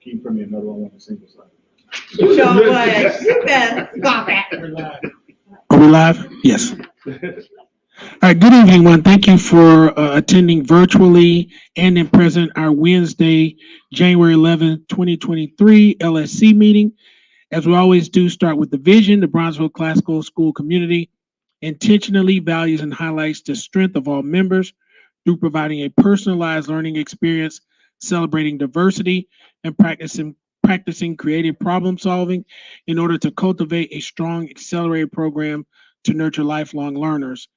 Can you print me another one on a single side? Sure was. You better stop it. Are we live? Yes. All right. Good evening, everyone. Thank you for attending virtually and in person our Wednesday, January 11th, 2023 LSC meeting. As we always do, start with the vision. The Bronzeville Classical School community intentionally values and highlights the strength of all members through providing a personalized learning experience, celebrating diversity, and practicing creative problem solving in order to cultivate a strong accelerated program to nurture lifelong learners.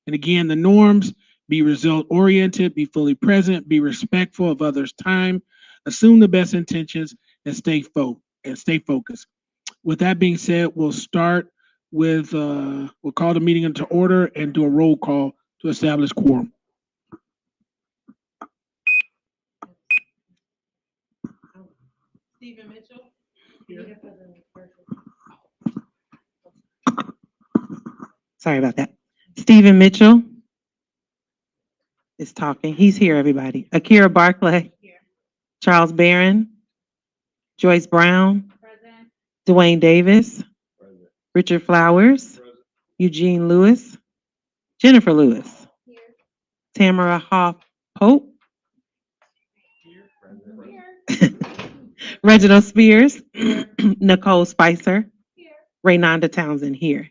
And again, the norms: be result oriented, be fully present, be respectful of others' time, assume the best intentions, and stay focused. With that being said, we'll start with we'll call the meeting into order and do a roll call to establish quorum. Stephen Mitchell. Sorry about that. Stephen Mitchell is talking. He's here, everybody. Akira Barclay. Here. Charles Barron. Joyce Brown. Present. Dwayne Davis. Present. Richard Flowers. Present. Eugene Lewis. Jennifer Lewis. Here. Tamara Hoff Pope. Reginald Spears. Nicole Spicer. Here. Raynonda Townsend here.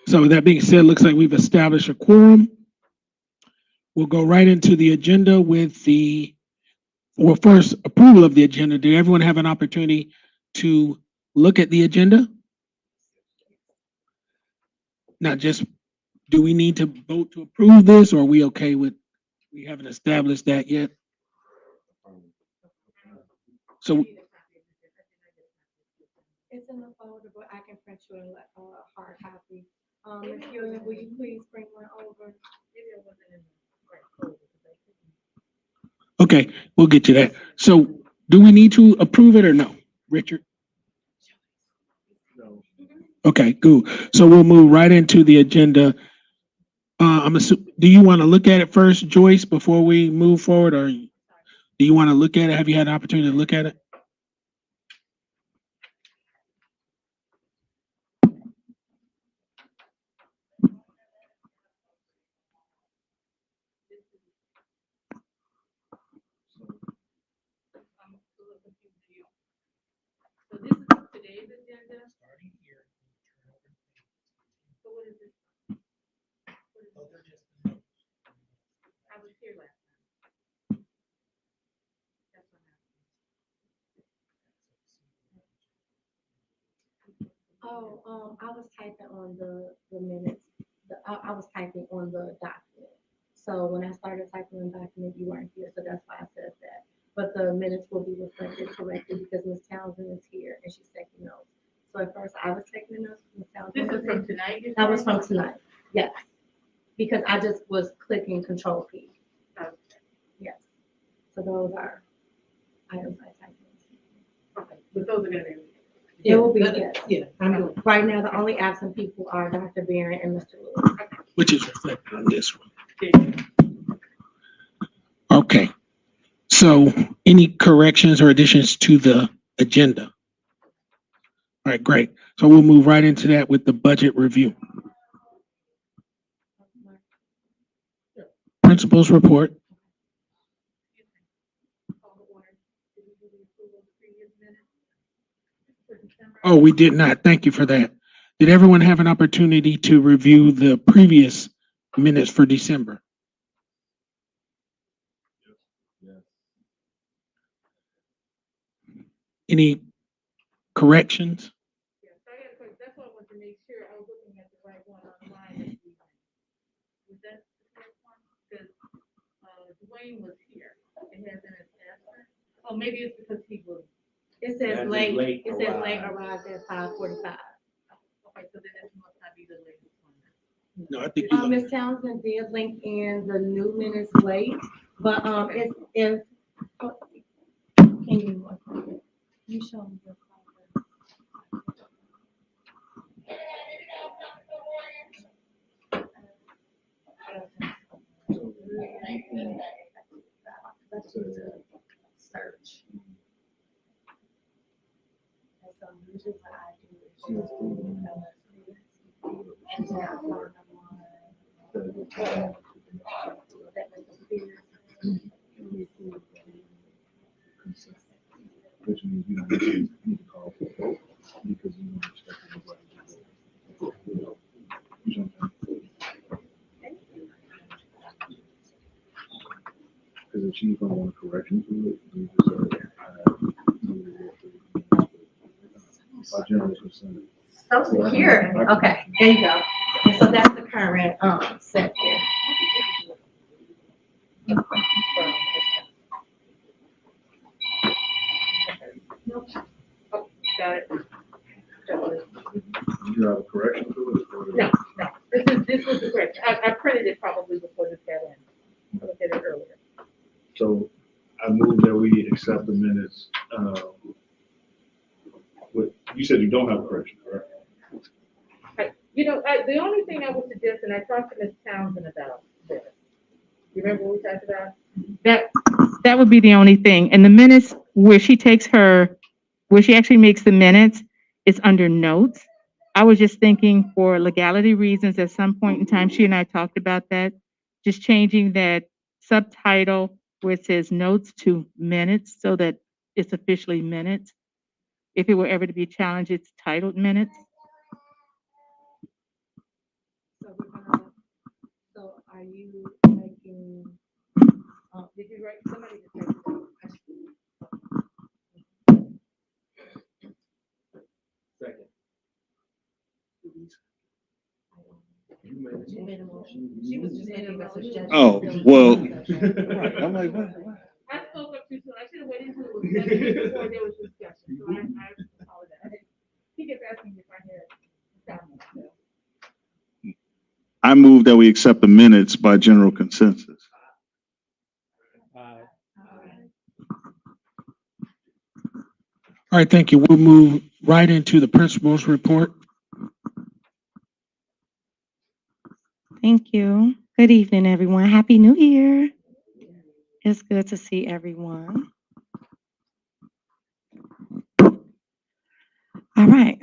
So with that being said, looks like we've established a quorum. We'll go right into the agenda with first, approval of the agenda. Did everyone have an opportunity to look at the agenda? Not just, do we need to vote to approve this, or are we okay with, we haven't established that yet? So, It's in the folder, but I can print you a hard copy. Ms. Gillian, will you please bring one over? Maybe it wasn't in the right folder. okay, we'll get to that. So do we need to approve it or no? Richard? No. Okay, cool. So we'll move right into the agenda. I'm assuming, do you want to look at it first, Joyce, before we move forward, or do you want to look at it? Have you had an opportunity to look at it? So this is today's agenda. Starting here. So what is this? I was here last time. That's what happened. Oh, I was typing on the minutes. I was typing on the document. So when I started typing on the document, you weren't here, so that's why I said that. But the minutes will be reflected correctly because Ms. Townsend is here and she's taking notes. So at first I was taking notes, Ms. Townsend. This is from tonight? That was from tonight, yes. Because I just was clicking Control P. Okay. Yes. So those are items I typed in. Okay, but those are gonna be. It will be, yes. Yeah, I'm doing. Right now, the only absent people are Dr. Barron and Mr. Lewis. Which is reflected on this one. Okay. Okay. So any corrections or additions to the agenda? All right, great. So we'll move right into that with the budget review. Principals report. Oh, we did not. Thank you for that. Did everyone have an opportunity to review the previous minutes for December? Yes. Any corrections? Yes, that's why I wanted to make sure I was looking at the right one online. Was that the correct one? Because Dwayne was here. It has an answer. Oh, maybe it's because he was. It says late, it says late arrived at 5:45. Okay, so then this must not be the latest one. No, I think you. Ms. Townsend did link in the new minutes late, but, if, oh, can you show me your copy? Let's do the search. And so usually what I do is just do and then I put them on. That was the fear. Which means you don't need to call for a vote because you don't expect anybody to vote. You know what I'm saying? Because if she's gonna want a correction to it, you just say, by general consent. So secure. Okay, there you go. And so that's the current, set here. Oh, got it. You have a correction to it? Or- No, no, this was the correction. I printed it probably before this got in. I looked at it earlier. So I move that we accept the minutes, you said you don't have a correction, correct? The only thing I would suggest, and I talked to Ms. Townsend about this. You remember what we talked about? That would be the only thing. And the minutes where she actually makes the minutes, it's under notes. I was just thinking for legality reasons, at some point in time, she and I talked about that, just changing that subtitle where it says notes to minutes so that it's officially minutes. If it were ever to be challenged, it's titled minutes. So are you making, Did you write, somebody just write it down. Second. you made a motion? She was just making a suggestion. Oh, well. Right, I'm like, what? I spoke up too soon. I should have waited until it was done before there was discussion. So I apologize. He kept asking me if I had comments. So. I move that we accept the minutes by general consensus. All right, thank you. We'll move right into the principal's report. Thank you. Good evening, everyone. Happy New Year. It's good to see everyone. All right.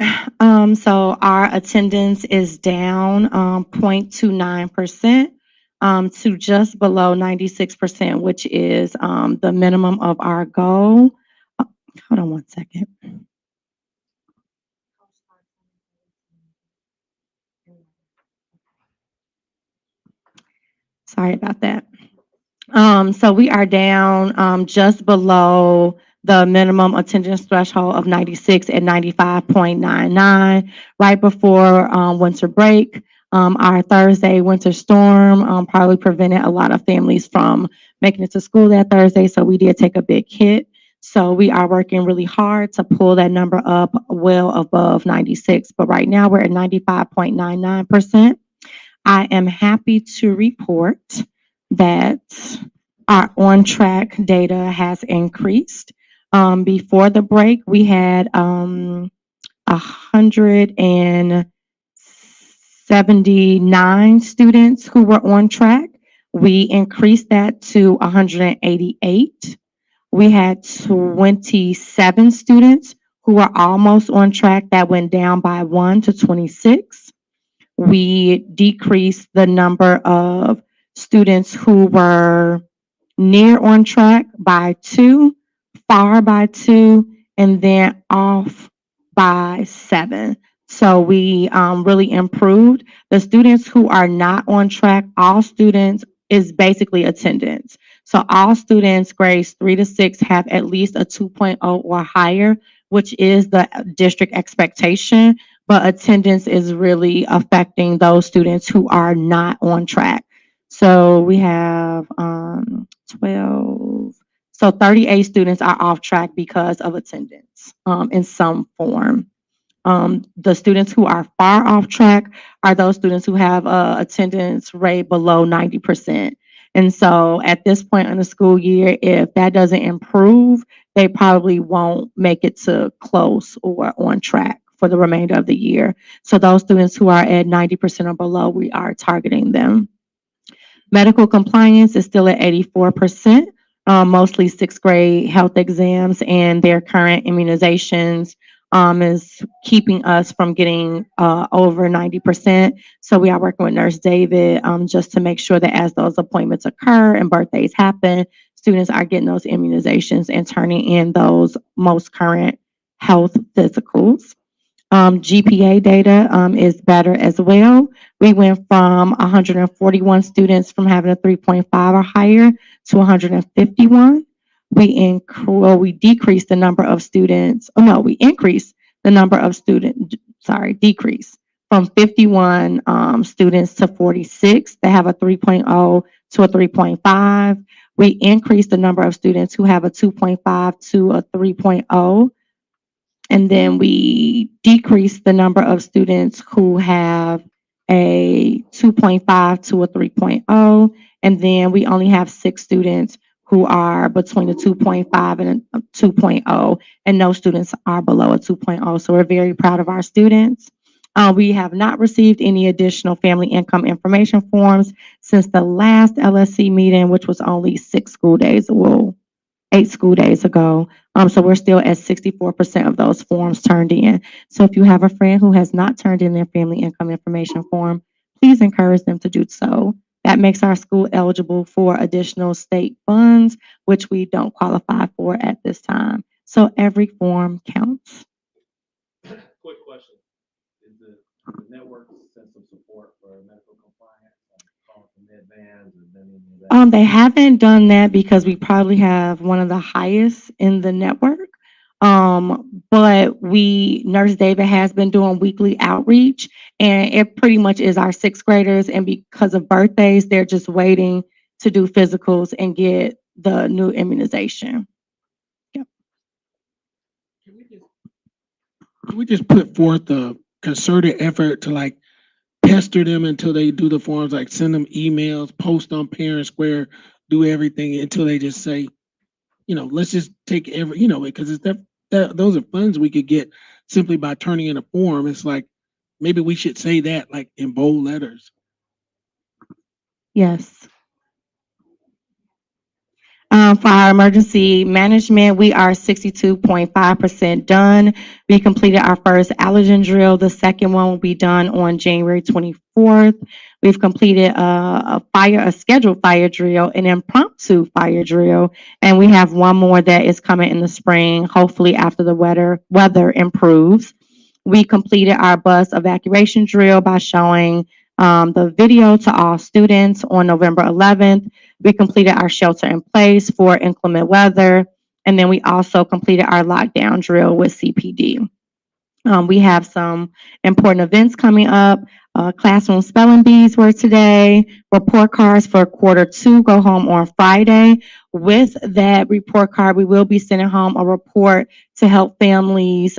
So our attendance is down 0.29% to just below 96%, which is the minimum of our goal. Hold on one second. Sorry about that. So we are down just below the minimum attendance threshold of 96 at 95.99. Right before winter break, our Thursday winter storm probably prevented a lot of families from making it to school that Thursday, so we did take a big hit. So we are working really hard to pull that number up well above 96, but right now we're at 95.99%. I am happy to report that our on-track data has increased. Before the break, we had 179 students who were on track. We increased that to 188. We had 27 students who were almost on track. That went down by 1 to 26. We decreased the number of students who were near on track by 2, far by 2, and then off by 7. So we really improved. The students who are not on track, all students is basically attendance. So all students grades 3 to 6 have at least a 2.0 or higher, which is the district expectation, but attendance is really affecting those students who are not on track. So we have 12, so 38 students are off track because of attendance in some form. The students who are far off track are those students who have a attendance rate below 90%. And so at this point in the school year, if that doesn't improve, they probably won't make it to close or on track for the remainder of the year. So those students who are at 90% or below, we are targeting them. Medical compliance is still at 84%, mostly sixth grade health exams and their current immunizations is keeping us from getting over 90%. So we are working with Nurse David just to make sure that as those appointments occur and birthdays happen, students are getting those immunizations and turning in those most current health physicals. GPA data is better as well. We went from 141 students from having a 3.5 or higher to 151. We decreased the number of students. Oh no, we increased the number of students. Sorry, decreased from 51 students to 46 that have a 3.0 to a 3.5. We increased the number of students who have a 2.5 to a 3.0. And then we decreased the number of students who have a 2.5 to a 3.0. And then we only have 6 students who are between a 2.5 and a 2.0, and no students are below a 2.0. So we're very proud of our students. We have not received any additional family income information forms since the last LSC meeting, which was only 6 school days, well, 8 school days ago. So we're still at 64% of those forms turned in. So if you have a friend who has not turned in their family income information form, please encourage them to do so. That makes our school eligible for additional state funds, which we don't qualify for at this time. So every form counts. Quick question. Is the network send some support for medical compliance, call from med bans or any of that? They haven't done that because we probably have one of the highest in the network. But Nurse David has been doing weekly outreach, and it pretty much is our 6th graders. And because of birthdays, they're just waiting to do physicals and get the new immunization. Yep. Can we just put forth a concerted effort to like pester them until they do the forms, like send them emails, post on Parent Square, do everything until they just say, let's just take because it's those are funds we could get simply by turning in a form. It's like, maybe we should say that like in bold letters. Yes. For our emergency management, we are 62.5% done. We completed our first allergen drill. The second one will be done on January 24th. We've completed a scheduled fire drill, an impromptu fire drill, and we have one more that is coming in the spring, hopefully after the weather improves. We completed our bus evacuation drill by showing the video to all students on November 11th. We completed our shelter in place for inclement weather. And then we also completed our lockdown drill with CPD. We have some important events coming up. Classroom spelling bees were today. Report cards for Q2 go home on Friday. With that report card, we will be sending home a report to help families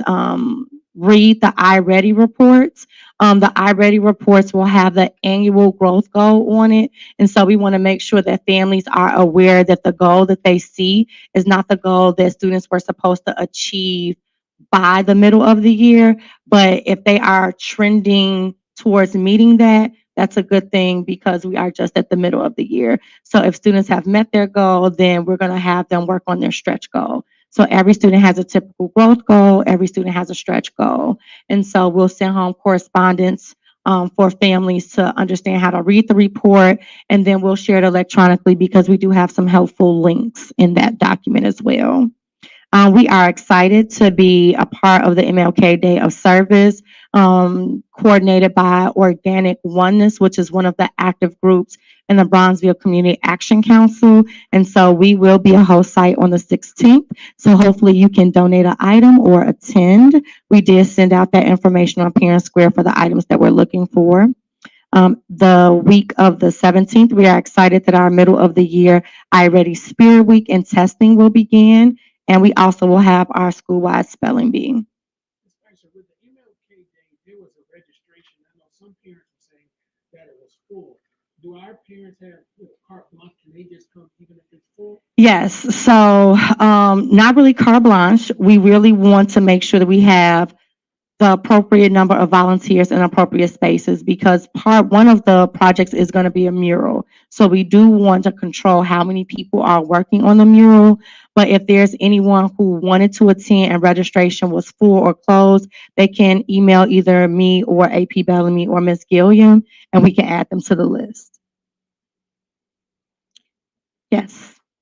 read the iReady reports. The iReady reports will have the annual growth goal on it. And so we want to make sure that families are aware that the goal that they see is not the goal that students were supposed to achieve by the middle of the year. But if they are trending towards meeting that, that's a good thing because we are just at the middle of the year. So if students have met their goal, then we're going to have them work on their stretch goal. So every student has a typical growth goal. Every student has a stretch goal. And so we'll send home correspondence for families to understand how to read the report. And then we'll share it electronically because we do have some helpful links in that document as well. We are excited to be a part of the MLK Day of Service, coordinated by Organic Oneness, which is one of the active groups in the Bronzeville Community Action Council. And so we will be a host site on the 16th. So hopefully you can donate an item or attend. We did send out that information on Parent Square for the items that we're looking for. The week of the 17th, we are excited that our middle of the year iReady Spirit Week and testing will begin. And we also will have our school-wide spelling bee. With the MLK Day, there was a registration. I know some parents were saying that it was full. Do our parents have carte blanche? Can they just come even if it's full? Yes. So not really carte blanche. We really want to make sure that we have the appropriate number of volunteers in appropriate spaces, because one of the projects is going to be a mural. So we do want to control how many people are working on the mural. But if there's anyone who wanted to attend and registration was full or closed, they can email either me or AP Bellamy or Miss Gilliam, and we can add them to the list. Yes.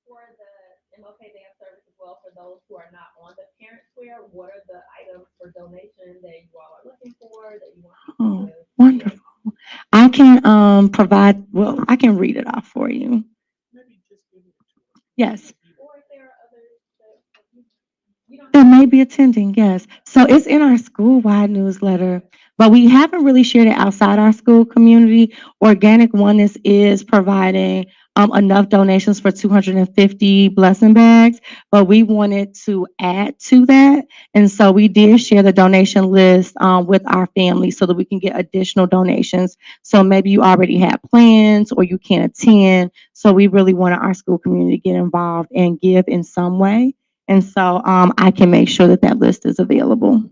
For the MLK Day of Service as well, for those who are not on the parent square, what are the items for donation that you all are looking for, that you want? Oh, wonderful. I can provide, well, I can read it off for you. Yes. Or if there are others that you don't. That may be attending, yes. So it's in our school-wide newsletter, but we haven't really shared it outside our school community. Organic Oneness is providing enough donations for 250 blessing bags, but we wanted to add to that. And so we did share the donation list with our family so that we can get additional donations. So maybe you already have plans or you can't attend. So we really wanted our school community to get involved and give in some way. And so I can make sure that that list is available.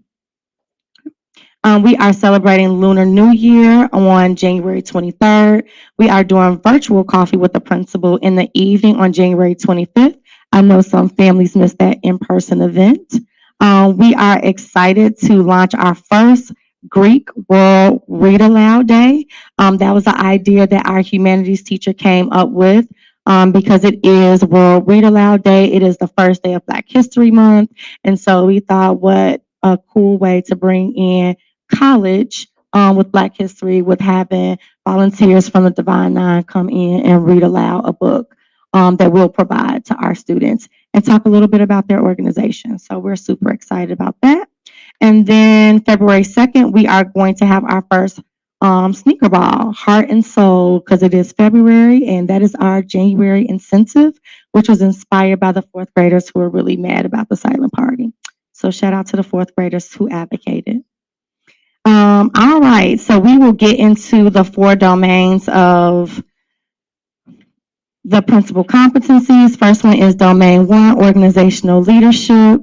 We are celebrating Lunar New Year on January 23rd. We are doing virtual coffee with the principal in the evening on January 25th. I know some families missed that in-person event. We are excited to launch our first Greek World Read Aloud Day. That was an idea that our humanities teacher came up with. Because it is World Read Aloud Day. It is the first day of Black History Month. And so we thought what a cool way to bring in college with Black history, with having volunteers from the Divine Nine come in and read aloud a book that we'll provide to our students and talk a little bit about their organization. So we're super excited about that. And then February 2nd, we are going to have our first sneaker ball, heart and soul, because it is February, and that is our January incentive, which was inspired by the fourth graders who are really mad about the silent party. So shout out to the fourth graders who advocated. All right, so we will get into the 4 domains of the principal competencies. First one is domain 1, organizational leadership.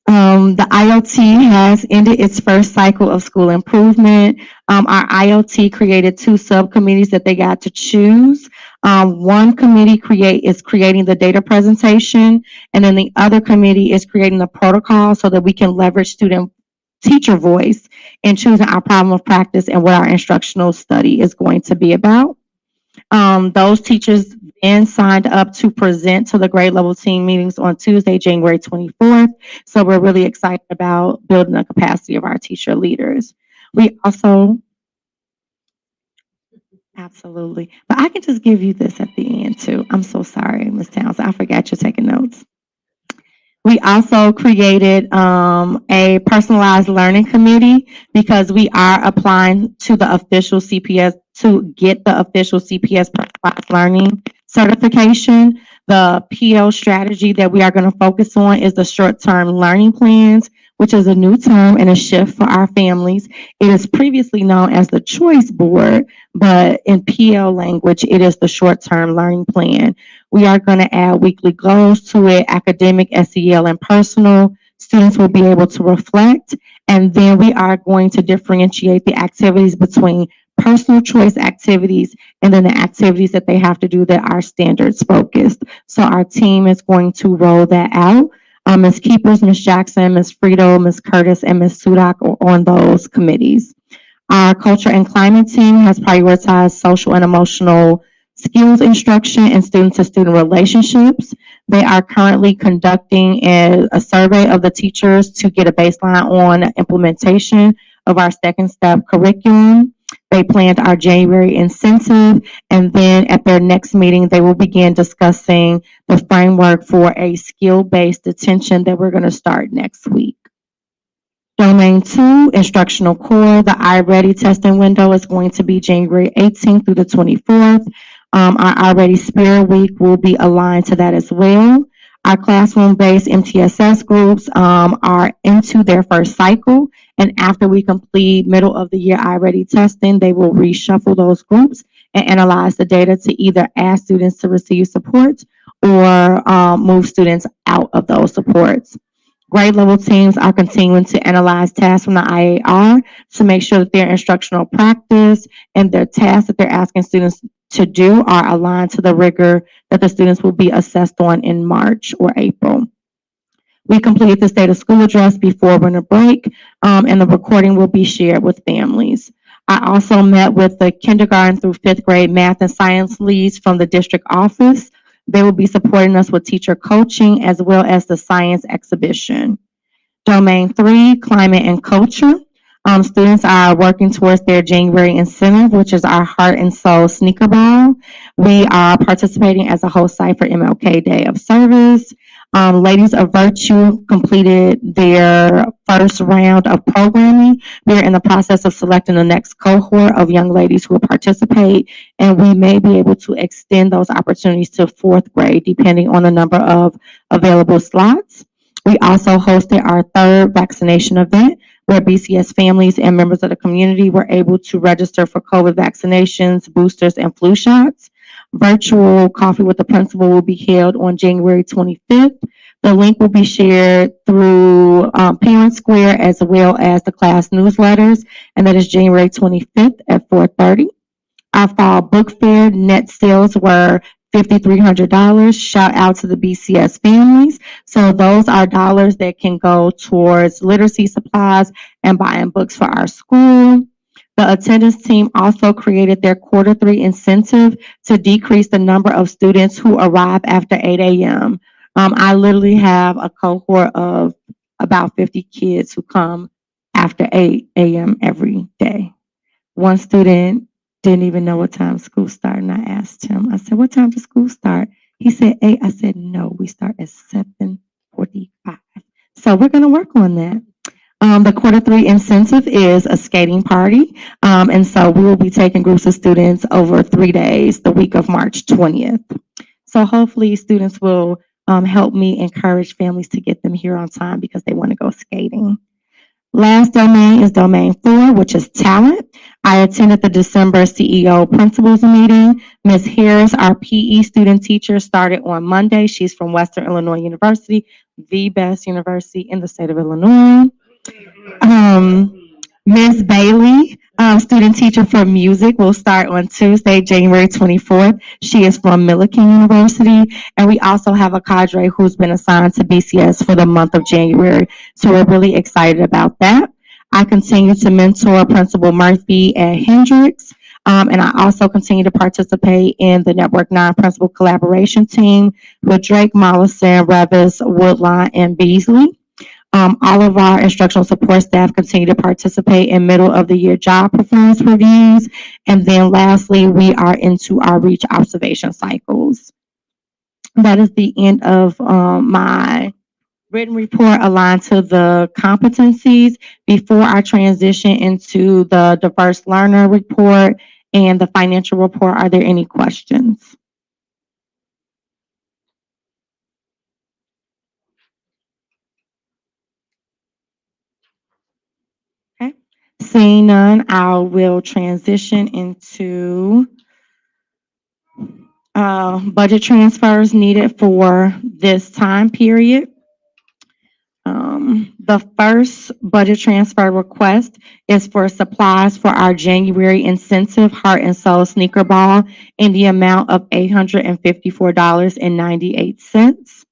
The IOT has ended its first cycle of school improvement. Our IOT created 2 subcommittees that they got to choose. One committee is creating the data presentation, and then the other committee is creating the protocol so that we can leverage student teacher voice in choosing our problem of practice and what our instructional study is going to be about. Those teachers then signed up to present to the grade level team meetings on Tuesday, January 24th. So we're really excited about building the capacity of our teacher leaders. We also, absolutely, but I can just give you this at the end too. I'm so sorry, Ms. Townsend, I forgot you're taking notes. We also created a personalized learning committee because we are applying to the official CPS to get the official CPS personalized learning certification. The PL strategy that we are going to focus on is the short-term learning plans, which is a new term and a shift for our families. It is previously known as the choice board, but in PL language, it is the short-term learning plan. We are going to add weekly goals to it, academic, SEL, and personal. Students will be able to reflect, and then we are going to differentiate the activities between personal choice activities and then the activities that they have to do that are standards focused. So our team is going to roll that out. Ms. Keepers, Ms. Jackson, Ms. Frito, Ms. Curtis, and Ms. Sudak are on those committees. Our culture and climate team has prioritized social and emotional skills instruction and student-to-student relationships. They are currently conducting a survey of the teachers to get a baseline on implementation of our second step curriculum. They planned our January incentive, and then at their next meeting, they will begin discussing the framework for a skill-based detention that we're going to start next week. Domain 2, instructional core. The iReady testing window is going to be January 18th through the 24th. Our iReady Spirit Week will be aligned to that as well. Our classroom-based MTSS groups are into their first cycle, and after we complete middle of the year iReady testing, they will reshuffle those groups and analyze the data to either ask students to receive support or move students out of those supports. Grade level teams are continuing to analyze tasks from the IAR to make sure that their instructional practice and their tasks that they're asking students to do are aligned to the rigor that the students will be assessed on in March or April. We completed the state of school address before winter break, and the recording will be shared with families. I also met with the kindergarten through fifth grade math and science leads from the district office. They will be supporting us with teacher coaching as well as the science exhibition. Domain 3, climate and culture. Students are working towards their January incentive, which is our Heart and Soul Sneaker Ball. We are participating as a host site for MLK Day of Service. Ladies of Virtue completed their first round of programming. We're in the process of selecting the next cohort of young ladies who will participate, and we may be able to extend those opportunities to fourth grade, depending on the number of available slots. We also hosted our third vaccination event where BCS families and members of the community were able to register for COVID vaccinations, boosters, and flu shots. Virtual coffee with the principal will be held on January 25th. The link will be shared through Parent Square as well as the class newsletters, and that is January 25th at 4:30. Our fall book fair net sales were $5,300. Shout out to the BCS families. So those are dollars that can go towards literacy supplies and buying books for our school. The attendance team also created their quarter 3 incentive to decrease the number of students who arrive after 8 a.m. I literally have a cohort of about 50 kids who come after 8 a.m. every day. One student didn't even know what time school started, and I asked him, I said, what time does school start? He said 8. I said, no, we start at 7:45. So we're going to work on that. The quarter 3 incentive is a skating party. And so we will be taking groups of students over 3 days, the week of March 20th. So hopefully students will help me encourage families to get them here on time because they want to go skating. Last domain is domain 4, which is talent. I attended the December CEO principals meeting. Ms. Harris, our PE student teacher, started on Monday. She's from Western Illinois University, the best university in the state of Illinois. Ms. Bailey, student teacher for music, will start on Tuesday, January 24th. She is from Millikan University. And we also have a cadre who's been assigned to BCS for the month of January. So we're really excited about that. I continue to mentor Principal Murphy at Hendricks. And I also continue to participate in the Network 9 Principal Collaboration Team with Drake, Mollison, Revis, Woodline, and Beasley. All of our instructional support staff continue to participate in middle of the year job performance reviews. And then lastly, we are into our reach observation cycles. That is the end of my written report aligned to the competencies. Before I transition into the diverse learner report and the financial report, are there any questions? Okay. Seeing none, I will transition into budget transfers needed for this time period. The first budget transfer request is for supplies for our January incentive Heart and Soul Sneaker Ball in the amount of $854.98.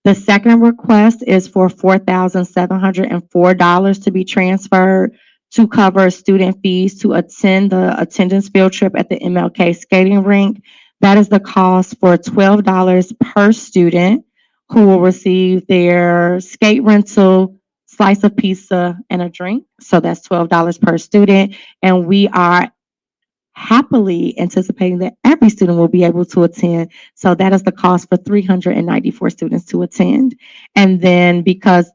The second request is for $4,704 to be transferred to cover student fees to attend the attendance field trip at the MLK skating rink. That is the cost for $12 per student who will receive their skate rental, slice of pizza, and a drink. So that's $12 per student. And we are happily anticipating that every student will be able to attend. So that is the cost for 394 students to attend. And then because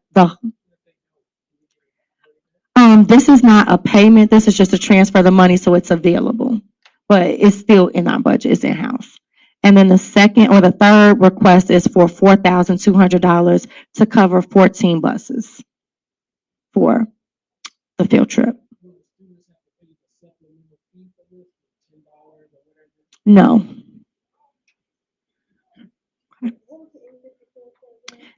this is not a payment, this is just a transfer of the money, so it's available, but it's still in our budget, it's in-house. And then the second or the third request is for $4,200 to cover 14 buses for the field trip. No.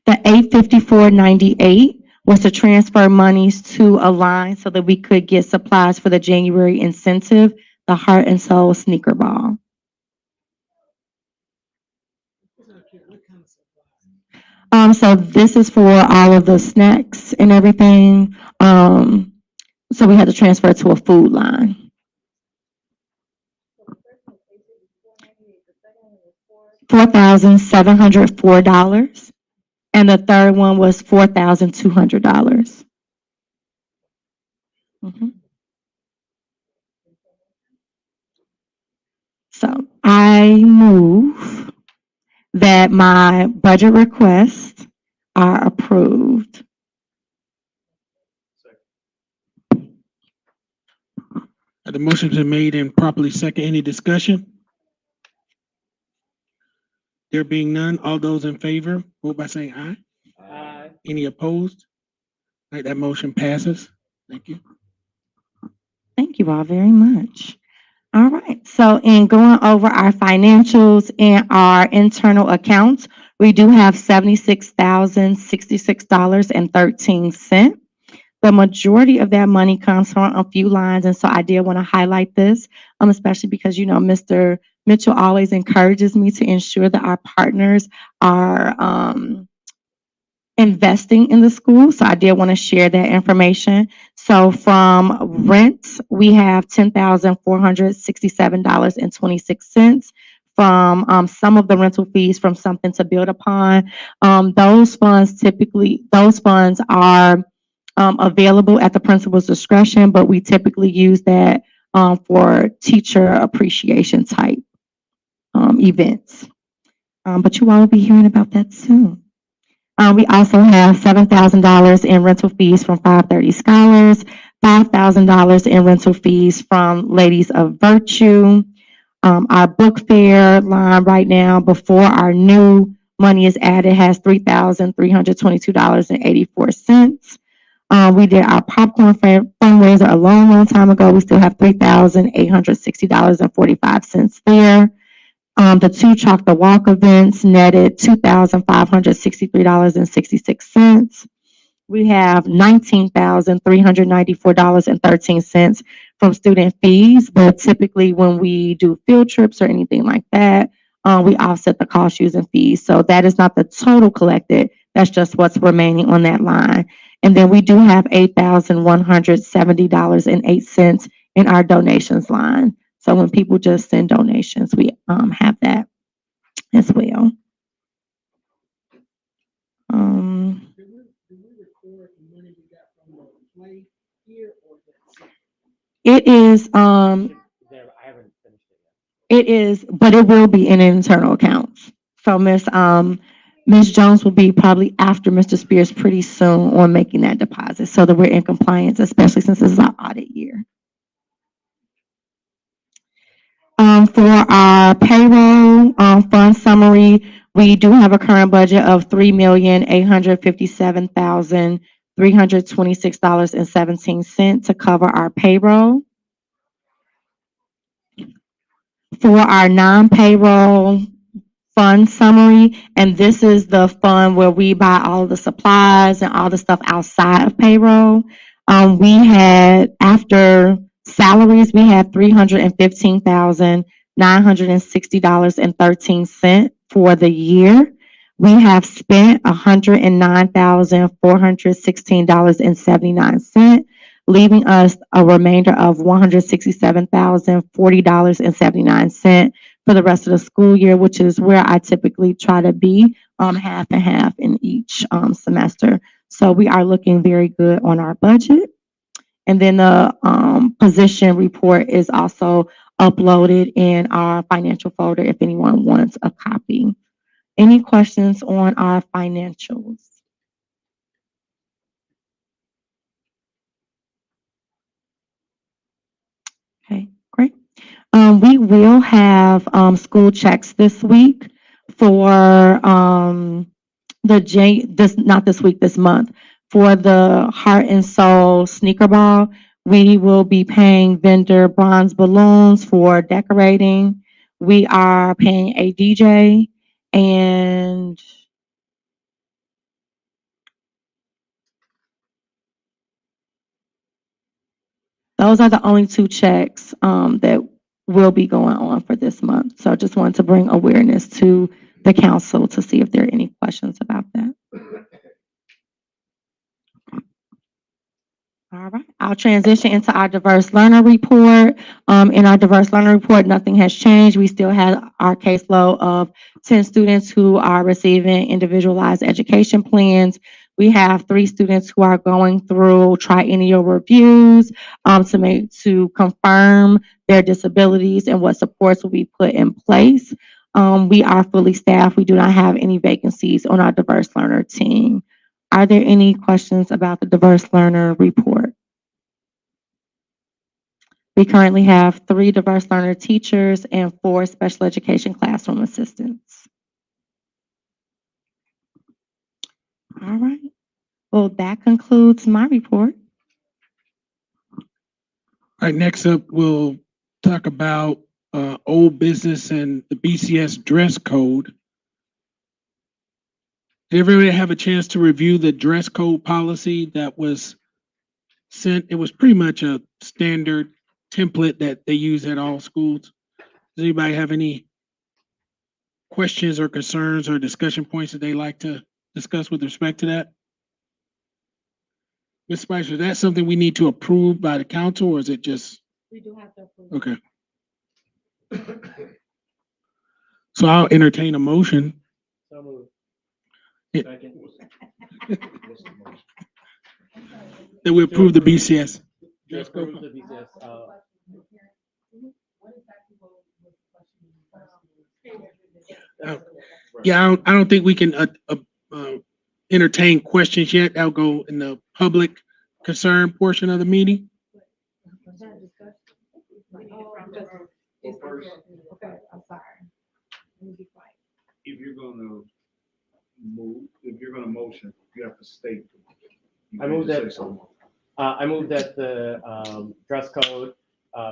The $854.98 was to transfer monies to a line so that we could get supplies for the January incentive, the Heart and Soul Sneaker Ball. So this is for all of the snacks and everything. So we had to transfer it to a food line. $4,704, and the third one was $4,200. So I move that my budget requests are approved. The motion's been made and properly second. Any discussion? There being none, all those in favor, vote by saying aye. Aye. Any opposed? All right, that motion passes. Thank you. Thank you all very much. All right, so in going over our financials and our internal accounts, we do have $76,066.13. The majority of that money comes from a few lines, and so I did want to highlight this, especially because, you know, Mr. Mitchell always encourages me to ensure that our partners are investing in the school. So I did want to share that information. So from rent, we have $10,467.26. From some of the rental fees from Something to Build Upon. Those funds are available at the principal's discretion, but we typically use that for teacher appreciation type events. But you all will be hearing about that soon. We also have $7,000 in rental fees from 530 Scholars, $5,000 in rental fees from Ladies of Virtue. Our book fair line right now, before our new money is added, has $3,322.84. We did our popcorn fundraiser a long time ago. We still have $3,860.45 there. The two Chalk the Walk events netted $2,563.66. We have $19,394.13 from student fees, but typically when we do field trips or anything like that, we offset the cost using fees. So that is not the total collected. That's just what's remaining on that line. And then we do have $8,170.08 in our donations line. So when people just send donations, we have that as well. It is it is, but it will be in internal accounts. So Miss Jones will be probably after Mr. Spears pretty soon on making that deposit so that we're in compliance, especially since this is our audit year. For our payroll fund summary, we do have a current budget of $3,857,326.17 to cover our payroll. For our non-payroll fund summary, and this is the fund where we buy all of the supplies and all the stuff outside of payroll. We had, after salaries, we had $315,960.13 for the year. We have spent $109,416.79, leaving us a remainder of $167,040.79 for the rest of the school year, which is where I typically try to be, half and half in each semester. So we are looking very good on our budget. And then the position report is also uploaded in our financial folder if anyone wants a copy. Any questions on our financials? Okay, great. We will have school checks this week for this month. For the Heart and Soul Sneaker Ball, we will be paying vendor bronze balloons for decorating. We are paying a DJ, and Those are the only two checks that will be going on for this month. So I just wanted to bring awareness to the council to see if there are any questions about that. All right, I'll transition into our diverse learner report. In our diverse learner report, nothing has changed. We still have our caseload of 10 students who are receiving individualized education plans. We have 3 students who are going through triennial reviews to confirm their disabilities and what supports will be put in place. We are fully staffed. We do not have any vacancies on our diverse learner team. Are there any questions about the diverse learner report? We currently have 3 diverse learner teachers and 4 special education classroom assistants. All right. Well, that concludes my report. All right, next up, we'll talk about old business and the BCS dress code. Did everybody have a chance to review the dress code policy that was sent? It was pretty much a standard template that they use at all schools. Does anybody have any questions or concerns or discussion points that they like to discuss with respect to that? Ms. Spicer, is that something we need to approve by the council, or is it just, We do have to approve. okay? So I'll entertain a motion. So moved. Yeah. Second. That we approve the BCS. To approve the BCS, Yeah, I don't think we can entertain questions yet. That'll go in the public concern portion of the meeting. Well, first, okay, I'm sorry. Let me be quiet. If you're gonna move, if you're gonna motion, you have to state. You I can't move just that- say something. I move that the dress code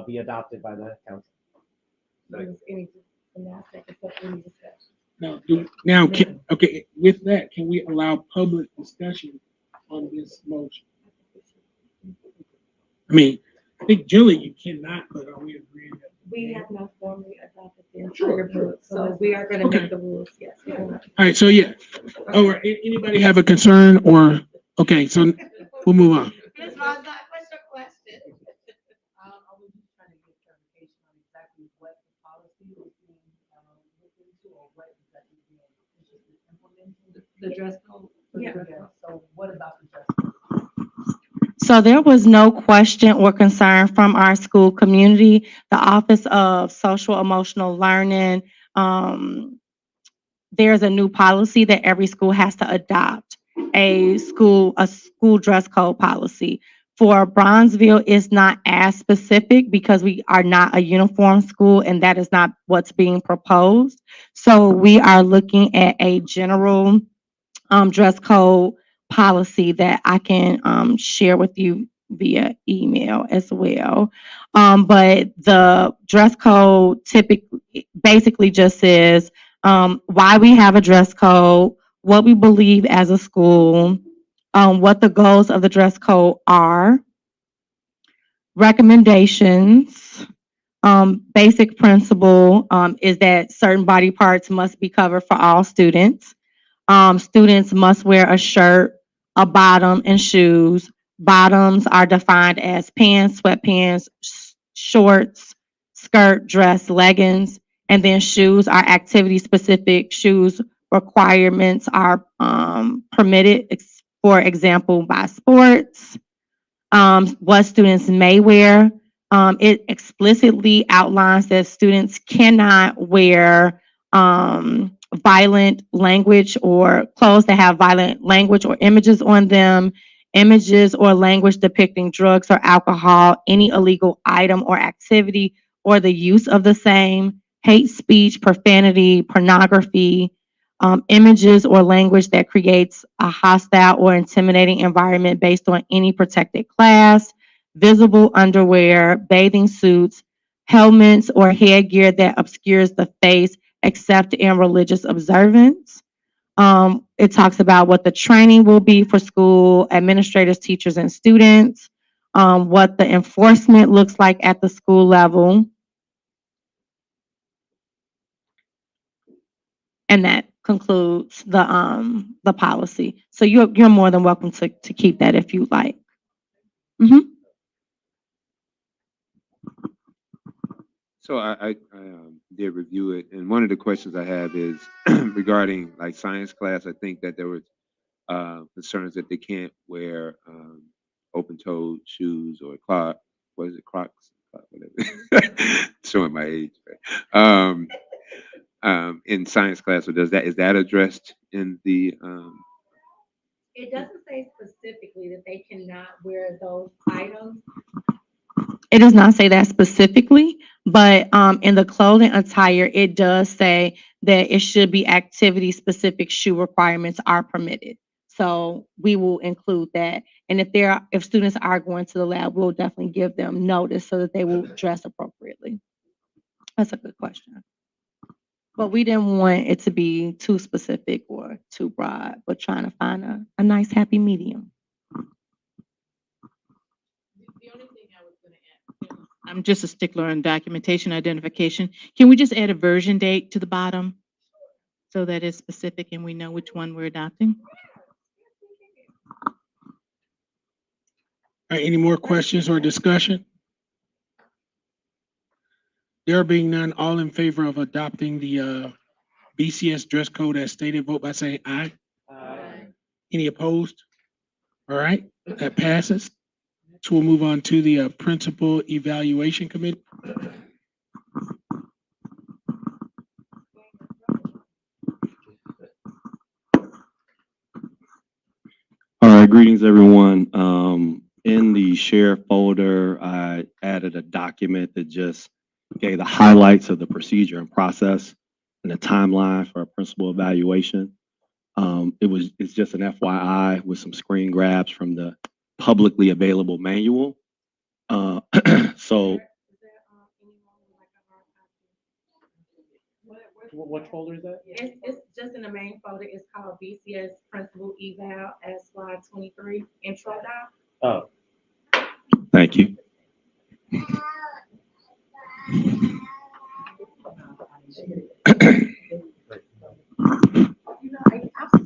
be adopted by the council. Now, okay, with that, can we allow public discussion on this motion? I mean, I think generally you cannot, but are we agreeing that? We have not formally adopted the Sure, entire book, so we are gonna Okay. make the rules, yes. All right, so yeah. Oh, anybody have a concern or, okay, so we'll move on. Ms. Mazza, what's your question? I was just trying to get clarification on exactly what the policy is being, looked into, or what exactly is being implemented. The dress code. Yeah, so what about the dress code? So there was no question or concern from our school community. The Office of Social Emotional Learning, there's a new policy that every school has to adopt, a school dress code policy. For Bronzeville, it's not as specific because we are not a uniform school and that is not what's being proposed. So we are looking at a general dress code policy that I can share with you via email as well. But the dress code basically just says why we have a dress code, what we believe as a school, what the goals of the dress code are, recommendations. Basic principle is that certain body parts must be covered for all students. Students must wear a shirt, a bottom, and shoes. Bottoms are defined as pants, sweatpants, shorts, skirt, dress, leggings, and then shoes are activity-specific shoes. Requirements are permitted, for example, by sports. What students may wear. It explicitly outlines that students cannot wear violent language or clothes that have violent language or images on them, images or language depicting drugs or alcohol, any illegal item or activity, or the use of the same, hate speech, profanity, pornography, images or language that creates a hostile or intimidating environment based on any protected class, visible underwear, bathing suits, helmets or headgear that obscures the face except in religious observance. It talks about what the training will be for school administrators, teachers, and students. what the enforcement looks like at the school level. And that concludes the policy. So you're more than welcome to keep that if you like. So I did review it, and one of the questions I have is regarding like science class. I think that there was concerns that they can't wear open-toed shoes or what is it, Crocs? Whatever. Showing my age. Right? In science class, or is that addressed in the It doesn't say specifically that they cannot wear those items. It does not say that specifically, but in the clothing attire, it does say that it should be activity-specific shoe requirements are permitted. So we will include that. And if students are going to the lab, we'll definitely give them notice so that they will dress appropriately. That's a good question. But we didn't want it to be too specific or too broad, but trying to find a nice happy medium. The only thing I was gonna add, I'm just a stickler on documentation identification. Can we just add a version date to the bottom so that it's specific and we know which one we're adopting? All right, any more questions or discussion? There being none, all in favor of adopting the BCS dress code as stated, vote by saying aye. Aye. Any opposed? All right, that passes. So we'll move on to the Principal Evaluation Committee. All right, greetings, everyone. In the share folder, I added a document that just gave the highlights of the procedure and process and the timeline for a principal evaluation. It's just an FYI with some screen grabs from the publicly available manual. So What folder is that? It's just in the main folder. It's called BCS Principal Eval as slide 23 intro doc. Oh. thank you. I'm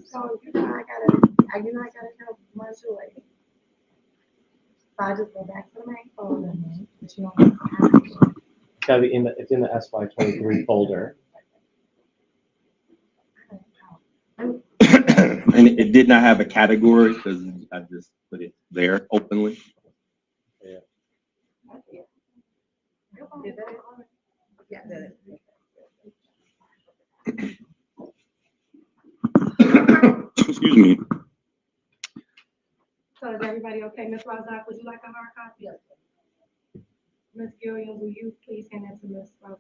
sorry, I gotta help my joy. So I just go back to the main folder, but you don't have to. It's gotta be it's in the SY23 folder. And it did not have a category because I just put it there openly. Excuse me. So is everybody okay? Ms. Razak, would you like a hard copy? Yes. Ms. Gilliam, will you please hand that to Ms. Razak?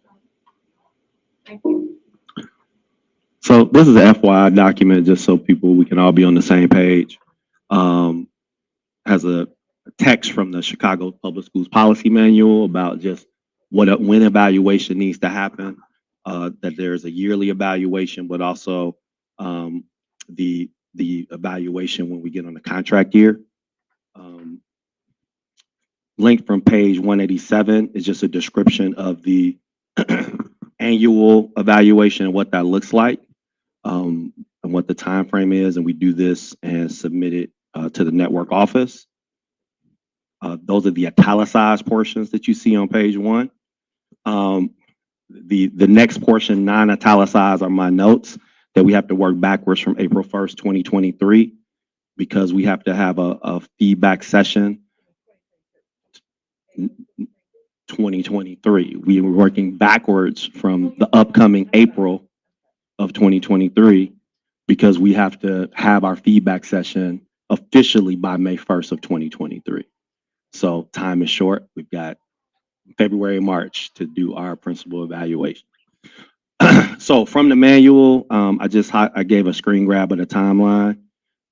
Thank you. So this is an FYI document, just so we can all be on the same page. Has a text from the Chicago Public Schools Policy Manual about just when evaluation needs to happen, that there's a yearly evaluation, but also the evaluation when we get on the contract year. Linked from page 187 is just a description of the annual evaluation and what that looks like, and what the time frame is, and we do this and submit it to the network office. Those are the italicized portions that you see on page 1. The next portion, non-italicized, are my notes that we have to work backwards from April 1st, 2023, because we have to have a feedback session. 2023. We were working backwards from the upcoming April of 2023 because we have to have our feedback session officially by May 1st of 2023. So time is short. We've got February, March to do our principal evaluation. So from the manual, I gave a screen grab of the timeline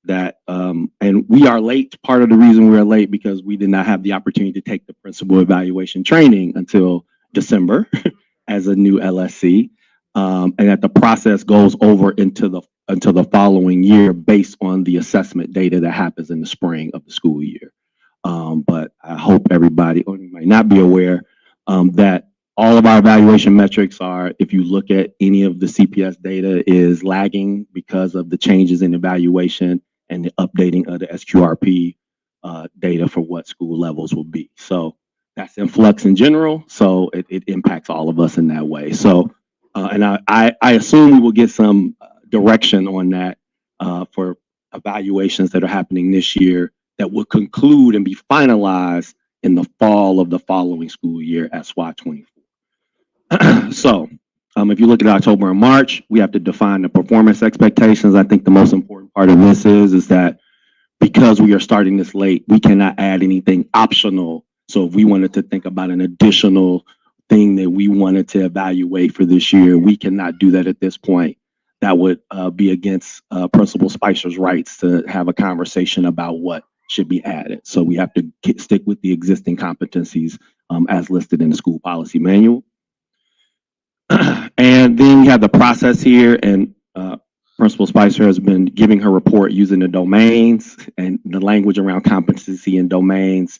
that, and we are late. Part of the reason we are late because we did not have the opportunity to take the principal evaluation training until December as a new LSC, and that the process goes over until the following year based on the assessment data that happens in the spring of the school year. But I hope everybody, or you might not be aware, that all of our evaluation metrics are, if you look at any of the CPS data, is lagging because of the changes in evaluation and the updating of the SQRP data for what school levels will be. So that's in flux in general. So it impacts all of us in that way. So, and I assume we will get some direction on that for evaluations that are happening this year that will conclude and be finalized in the fall of the following school year, SY24. So, if you look at October and March, we have to define the performance expectations. I think the most important part of this is that because we are starting this late, we cannot add anything optional. So if we wanted to think about an additional thing that we wanted to evaluate for this year, we cannot do that at this point. That would be against Principal Spicer's rights to have a conversation about what should be added. So we have to stick with the existing competencies as listed in the school policy manual. And then we have the process here, and Principal Spicer has been giving her report using the domains, and the language around competency and domains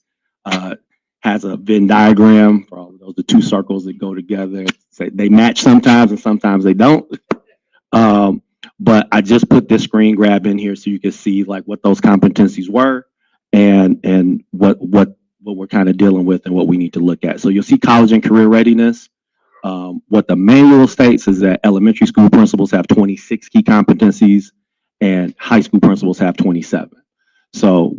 has a Venn diagram for all of those, the two circles that go together. They match sometimes and sometimes they don't. But I just put this screen grab in here so you can see like what those competencies were and what we're kind of dealing with and what we need to look at. So you'll see college and career readiness. What the manual states is that elementary school principals have 26 key competencies and high school principals have 27. So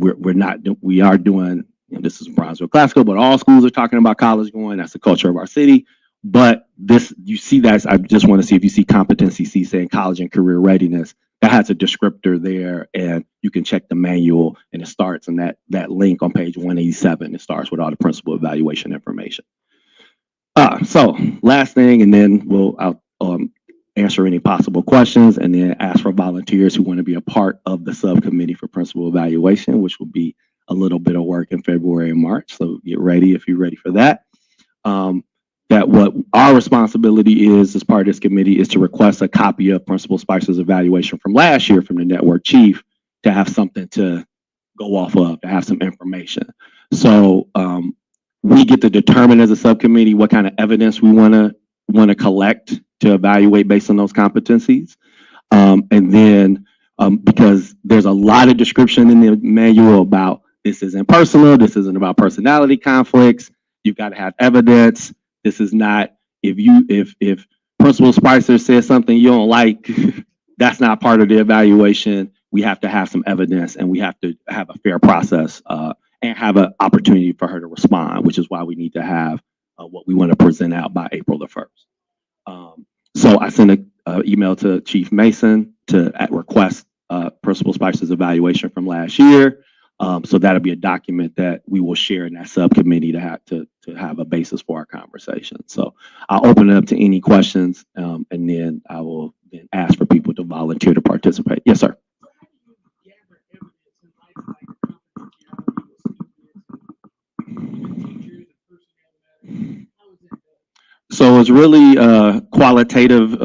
we are doing, this is Bronzeville Classical, but all schools are talking about college going. That's the culture of our city. But this, you see that, I just want to see if you see competency C saying college and career readiness, that has a descriptor there, and you can check the manual, and it starts in that link on page 187. It starts with all the principal evaluation information. So last thing, and then I'll answer any possible questions, and then ask for volunteers who want to be a part of the subcommittee for principal evaluation, which will be a little bit of work in February and March. So get ready if you're ready for that. That what our responsibility is as part of this committee is to request a copy of Principal Spicer's evaluation from last year from the network chief to have something to go off of, to have some information. So we get to determine as a subcommittee what kind of evidence we want to collect to evaluate based on those competencies. And then because there's a lot of description in the manual about this isn't personal, this isn't about personality conflicts, you've got to have evidence. This is not, if Principal Spicer says something you don't like, that's not part of the evaluation. We have to have some evidence, and we have to have a fair process and have an opportunity for her to respond, which is why we need to have what we want to present out by April the 1st. So I sent an email to Chief Mason to request Principal Spicer's evaluation from last year. So that'll be a document that we will share in that subcommittee to have a basis for our conversation. So I'll open it up to any questions, and then I will then ask for people to volunteer to participate. Yes, sir. So it's really qualitative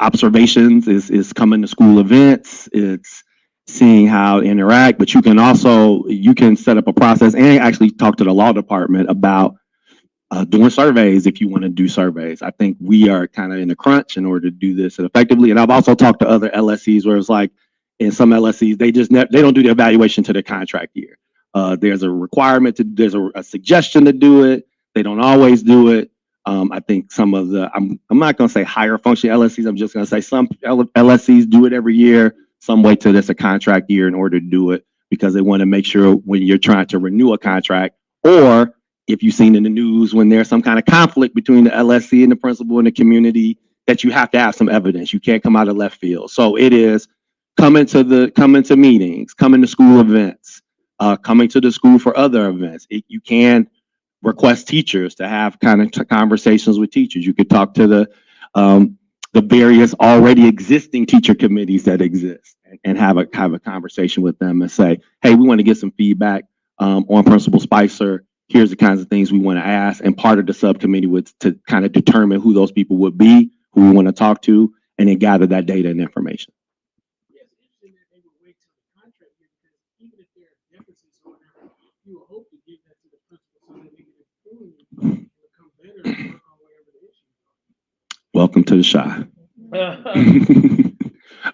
observations. Is coming to school events. It's seeing how to interact, but you can set up a process and actually talk to the law department about doing surveys if you want to do surveys. I think we are kind of in a crunch in order to do this effectively. And I've also talked to other LSCs where it's like in some LSCs, they don't do the evaluation to the contract year. There's a requirement there's a suggestion to do it. They don't always do it. I think some of I'm not going to say higher function LSCs. I'm just going to say some LSCs do it every year. Some wait till it's a contract year in order to do it because they want to make sure when you're trying to renew a contract, or if you've seen in the news when there's some kind of conflict between the LSC and the principal and the community, that you have to have some evidence. You can't come out of left field. So it is coming to meetings, coming to school events, coming to the school for other events. You can request teachers to have kind of conversations with teachers. You could talk to the various already existing teacher committees that exist and have a conversation with them and say, hey, we want to get some feedback on Principal Spicer. Here's the kinds of things we want to ask. And part of the subcommittee was to kind of determine who those people would be, who we want to talk to, and then gather that data and information. Yes, interesting that they would wait till the contract year, because even if there are deficits or whatever, you will Welcome to the shy.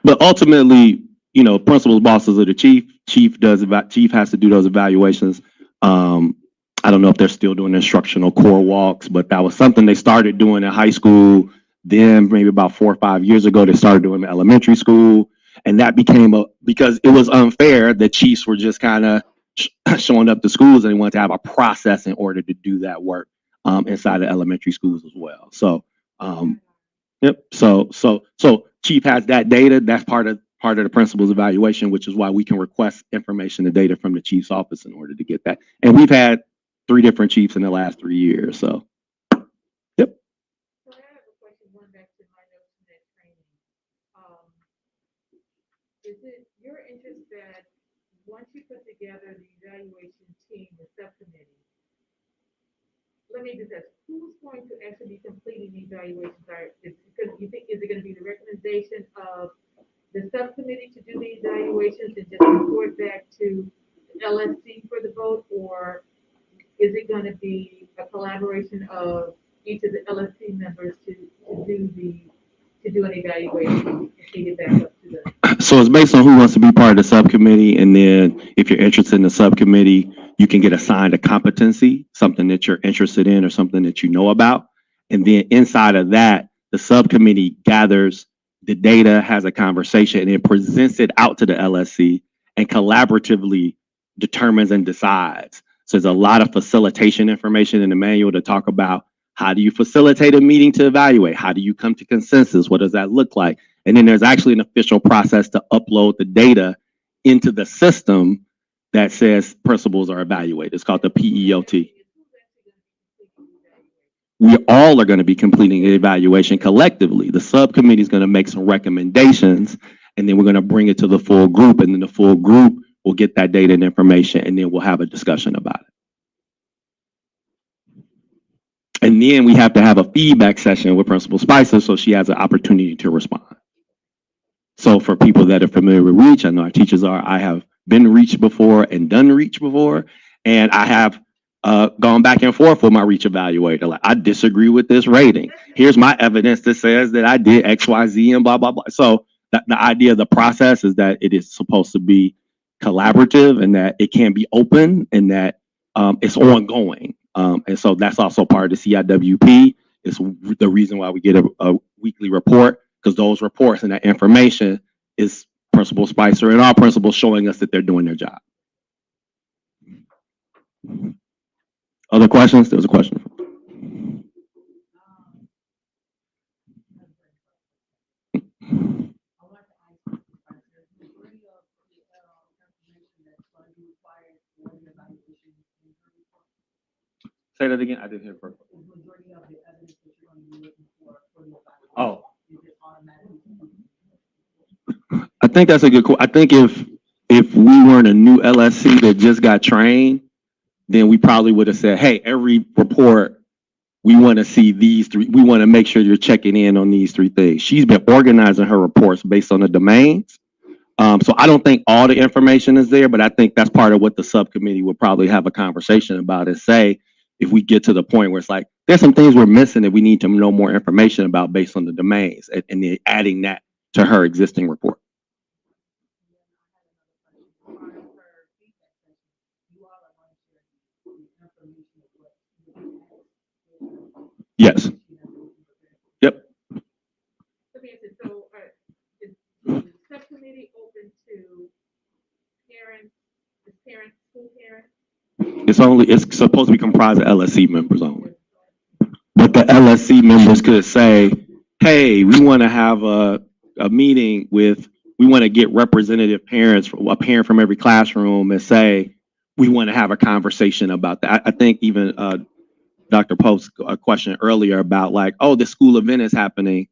But ultimately, you know, principals, bosses of the chief. Chief has to do those evaluations. I don't know if they're still doing instructional core walks, but that was something they started doing in high school. Then maybe about 4 or 5 years ago, they started doing it in elementary school. And that became because it was unfair that chiefs were just kind of showing up to schools, and they wanted to have a process in order to do that work inside of elementary schools as well. So, yep. So chief has that data. That's part of the principal's evaluation, which is why we can request information and data from the chief's office in order to get that. And we've had 3 different chiefs in the last 3 years. So, yep. So I have a question going back to my notes from that training. Is it your interest that once you put together the evaluation team, the subcommittee, let me just ask, who's going to actually be completing the evaluations? Is it going to be the recommendation of the subcommittee to do the evaluations and just report back to LSC for the vote, or is it going to be a collaboration of each of the LSC members to do an evaluation and feed it back up to the? So it's based on who wants to be part of the subcommittee, and then if you're interested in the subcommittee, you can get assigned a competency, something that you're interested in or something that you know about. And then inside of that, the subcommittee gathers the data, has a conversation, and it presents it out to the LSC and collaboratively determines and decides. So there's a lot of facilitation information in the manual to talk about how do you facilitate a meeting to evaluate? How do you come to consensus? What does that look like? And then there's actually an official process to upload the data into the system that says principals are evaluated. It's called the PEOT. We all are going to be completing the evaluation collectively. The subcommittee is going to make some recommendations, and then we're going to bring it to the full group, and then the full group will get that data and information, and then we'll have a discussion about it. And then we have to have a feedback session with Principal Spicer so she has an opportunity to respond. So for people that are familiar with REACH, I know our teachers are, I have been REACH before and done REACH before, and I have gone back and forth with my REACH evaluator. Like, I disagree with this rating. Here's my evidence that says that I did X, Y, Z, and blah, blah, blah. So the idea of the process is that it is supposed to be collaborative and that it can be open and that it's ongoing. And so that's also part of the CIWP. It's the reason why we get a weekly report, because those reports and that information is Principal Spicer and our principals showing us that they're doing their job. Other questions? There was a question. Say that again. I didn't hear first. Oh. I think that's a good question. I think if we weren't a new LSC that just got trained, then we probably would have said, hey, every report, we want to see these 3. We want to make sure you're checking in on these 3 things. She's been organizing her reports based on the domains. So I don't think all the information is there, but I think that's part of what the subcommittee would probably have a conversation about, is say, if we get to the point where it's like, there's some things we're missing that we need to know more information about based on the domains, and then adding that to her existing report. Yes. Yep. Let me ask you, so is the subcommittee open to parents, school parents? It's supposed to be comprised of LSC members only. But the LSC members could say, hey, we want to have a meeting with, we want to get representative parents, a parent from every classroom, and say, we want to have a conversation about that. I think even Dr. Pope's a question earlier about like, oh, the school event is happening.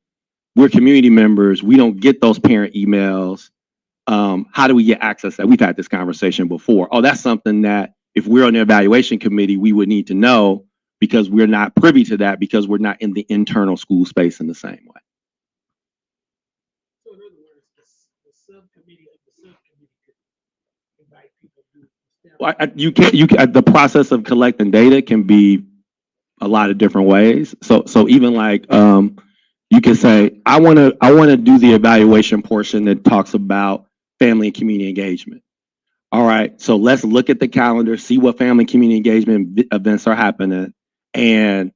We're community members. We don't get those parent emails. How do we get access to that? We've had this conversation before. Oh, that's something that if we're on the evaluation committee, we would need to know, because we're not privy to that because we're not in the internal school space in the same way. So in other words, the subcommittee of the subcommittee could invite people to do. Well, the process of collecting data can be a lot of different ways. So even like you can say, I want to do the evaluation portion that talks about family and community engagement. All right, so let's look at the calendar, see what family and community engagement events are happening. And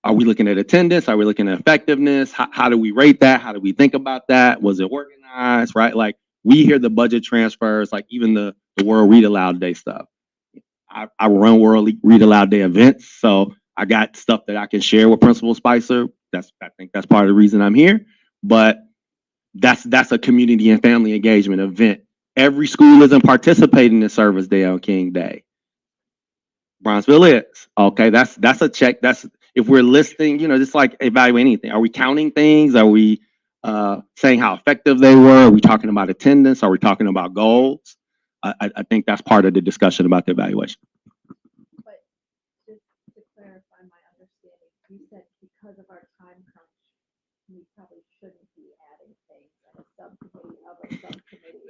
are we looking at attendance? Are we looking at effectiveness? How do we rate that? How do we think about that? Was it organized, right? Like, we hear the budget transfers, like even the World Read Aloud Day stuff. I run World Read Aloud Day events, so I got stuff that I can share with Principal Spicer. I think that's part of the reason I'm here. But that's a community and family engagement event. Every school isn't participating in Service Day on King Day. Bronzeville is. Okay, that's a check. That's if we're listing, just like evaluating anything. Are we counting things? Are we saying how effective they were? Are we talking about attendance? Are we talking about goals? I think that's part of the discussion about the evaluation. But just to clarify my understanding, you said because of our time crunch, we probably shouldn't be adding things in a subcommittee of a subcommittee.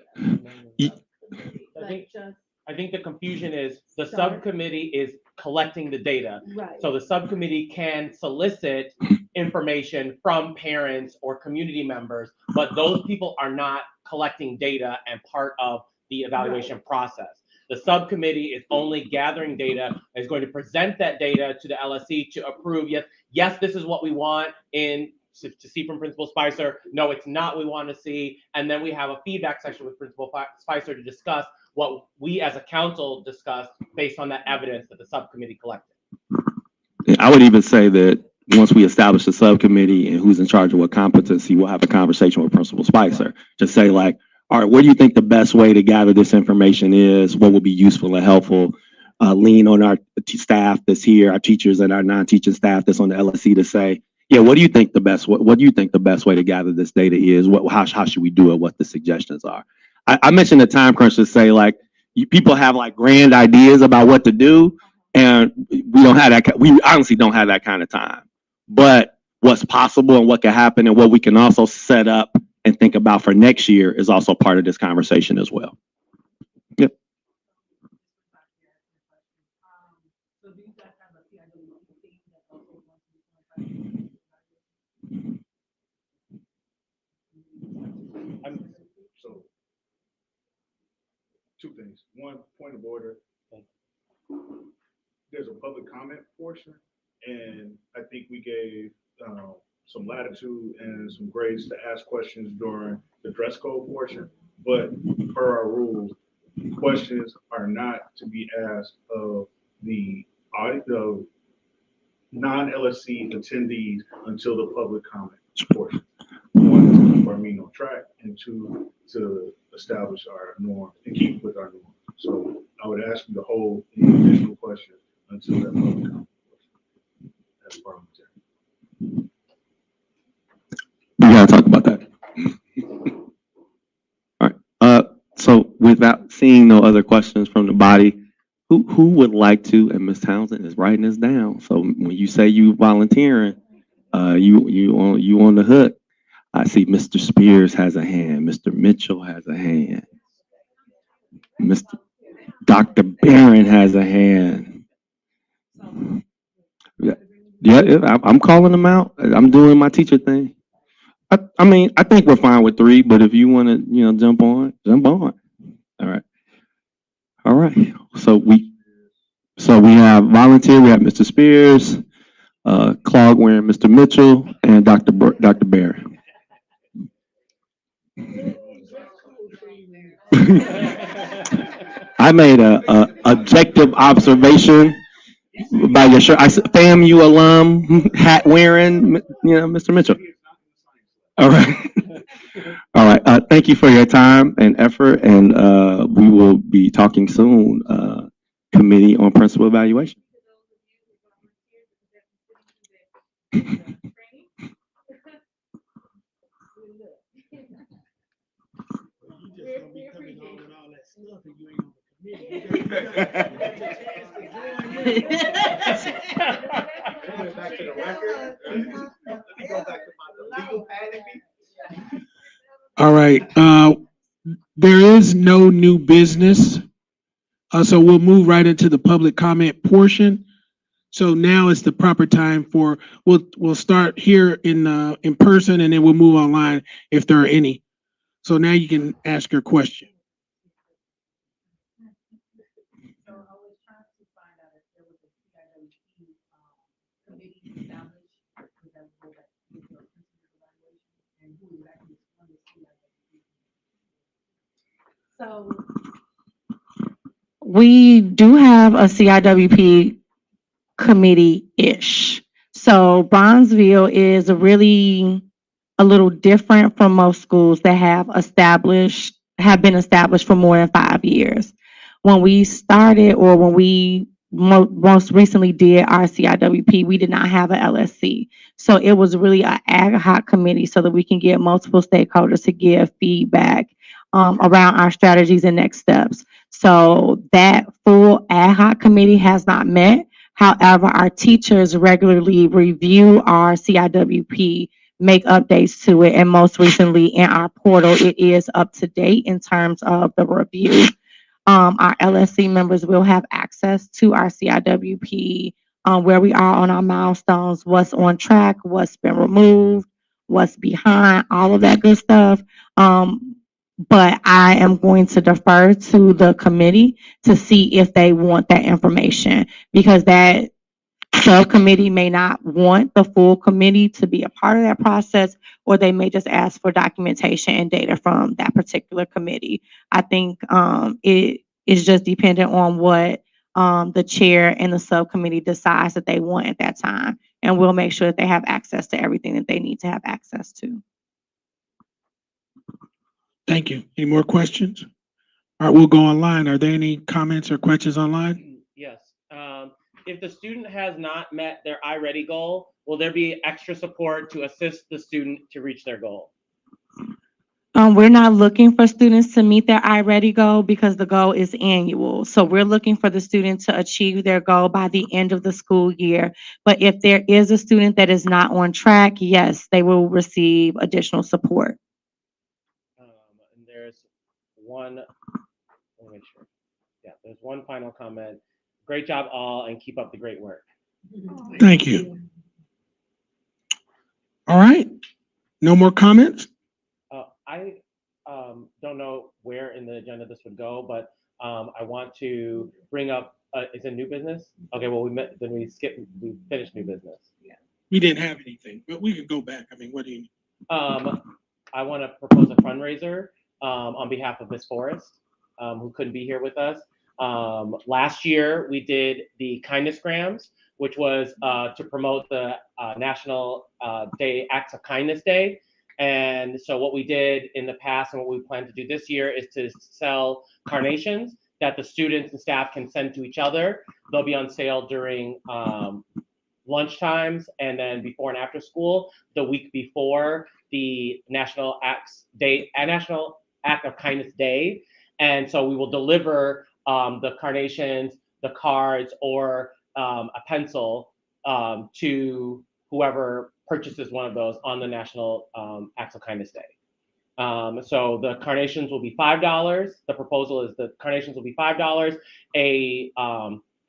I think the confusion is the subcommittee is collecting the data. Right. So the subcommittee can solicit information from parents or community members, but those people are not collecting data and part of the evaluation process. The subcommittee is only gathering data, is going to present that data to the LSC to approve, yes, this is what we want to see from Principal Spicer. No, it's not what we want to see. And then we have a feedback session with Principal Spicer to discuss what we as a council discussed based on that evidence that the subcommittee collected. I would even say that once we establish a subcommittee and who's in charge of what competency, we'll have a conversation with Principal Spicer to say, like, all right, what do you think the best way to gather this information is? What would be useful and helpful? Lean on our staff that's here, our teachers and our non-teaching staff that's on the LSC to say, yeah, what do you think the best way to gather this data is? How should we do it? What the suggestions are? I mentioned the time crunch to say, like, people have like grand ideas about what to do, and we don't have that. We honestly don't have that kind of time. But what's possible and what can happen and what we can also set up and think about for next year is also part of this conversation as well. Yep. So do you guys have a CIWC team that also wants to be So, two things. One, point of order. There's a public comment portion, and I think we gave some latitude and some grace to ask questions during the dress code portion. But per our rules, questions are not to be asked of the non-LSC attendees until the public comment portion. One, to keep our meeting on track, and two, to establish our norm and keep with our norm. So I would ask you to hold any additional questions until that public comment portion. That's parliamentary. We gotta talk about that. All right. So without seeing no other questions from the body, who would like to? And Ms. Townsend is writing this down. So when you say you volunteering, you on the hook. I see Mr. Spears has a hand. Mr. Mitchell has a hand. Dr. Barron has a hand. Yeah, I'm calling them out. I'm doing my teacher thing. I mean, I think we're fine with 3, but if you want to, jump on. All right. So we have volunteer. We have Mr. Spears, Claude wearing Mr. Mitchell, and Dr. Barron. I made a objective observation by your shirt. I said, FAMU alum, hat wearing, Mr. Mitchell. All right. All right. Thank you for your time and effort, and we will be talking soon. Committee on Principal Evaluation. Back to the record. Let me go back to my legal pad. All right. There is no new business. So we'll move right into the public comment portion. So now is the proper time for, we'll start here in person and then we'll move online if there are any. So now you can ask your question. So I was trying to find out if there was a CIWP, committee established, because that would go back to the principal evaluation, and who exactly is on the CIWP. So We do have a CIWP committee-ish. So Bronzeville is really a little different from most schools that have been established for more than 5 years. When we started, or when we most recently did our CIWP, we did not have a LSC. So it was really an ad hoc committee so that we can get multiple stakeholders to give feedback around our strategies and next steps. So that full ad hoc committee has not met. However, our teachers regularly review our CIWP, make updates to it, and most recently in our portal, it is up to date in terms of the review. Our LSC members will have access to our CIWP, where we are on our milestones, what's on track, what's been removed, what's behind, all of that good stuff. But I am going to defer to the committee to see if they want that information, because that subcommittee may not want the full committee to be a part of that process, or they may just ask for documentation and data from that particular committee. I think it is just dependent on what the chair and the subcommittee decides that they want at that time. And we'll make sure that they have access to everything that they need to have access to. Thank you. Any more questions? All right, we'll go online. Are there any comments or questions online? Yes. If the student has not met their iReady goal, will there be extra support to assist the student to reach their goal? We're not looking for students to meet their iReady goal because the goal is annual. So we're looking for the student to achieve their goal by the end of the school year. But if there is a student that is not on track, yes, they will receive additional support. And there's one, let me make sure. Yeah, there's one final comment. Great job all, and keep up the great work. Thank you. All right. No more comments? I don't know where in the agenda this would go, but I want to bring up, is it new business? Okay, well, we finished new business. We didn't have anything, but we could go back. I mean, what do you? I want to propose a fundraiser on behalf of Miss Forrest, who couldn't be here with us. Last year, we did the Kindness Grams, which was to promote the National Acts of Kindness Day. And so what we did in the past and what we plan to do this year is to sell carnations that the students and staff can send to each other. They'll be on sale during lunch times and then before and after school, the week before the National Act of Kindness Day. And so we will deliver the carnations, the cards, or a pencil to whoever purchases one of those on the National Acts of Kindness Day. So the carnations will be $5. The proposal is the carnations will be $5. A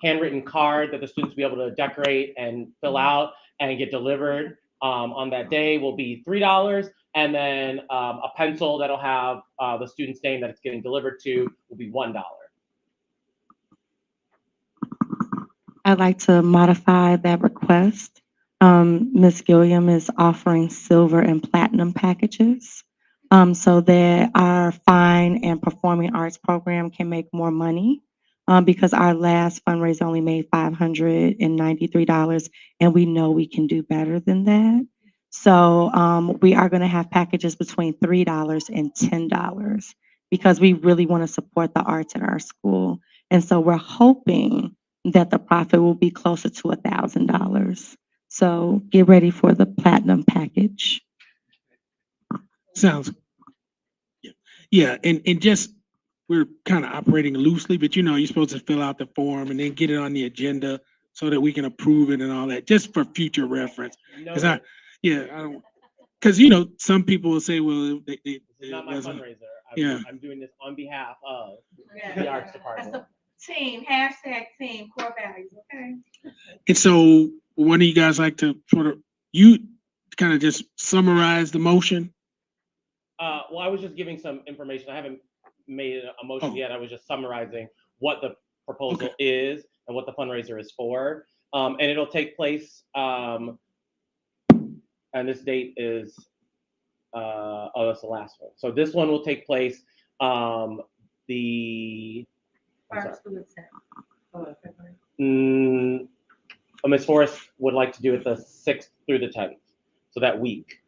handwritten card that the students will be able to decorate and fill out and get delivered on that day will be $3. And then a pencil that'll have the student's name that it's getting delivered to will be $1. I'd like to modify that request. Ms. Gilliam is offering silver and platinum packages so that our fine and performing arts program can make more money because our last fundraiser only made $593 and we know we can do better than that. So we are going to have packages between $3 and $10 because we really want to support the arts at our school. And so we're hoping that the profit will be closer to $1,000. So get ready for the platinum package. Sounds. Yeah, and just, we're kind of operating loosely, but you're supposed to fill out the form and then get it on the agenda so that we can approve it and all that, just for future reference. Because I don't, because some people will say, well, It's not my fundraiser. Yeah. I'm doing this on behalf of the arts department. Team, hashtag team, core values, okay? And so one of you guys like to sort of, you kind of just summarize the motion? Well, I was just giving some information. I haven't made a motion Oh. yet. I was just summarizing what the proposal is and what the fundraiser is for. And it'll take place, and this date is, oh, that's the last one. So this one will take place, the, I'm sorry. First through the 10th. Ms. Forrest would like to do it the 6th through the 10th, so that week.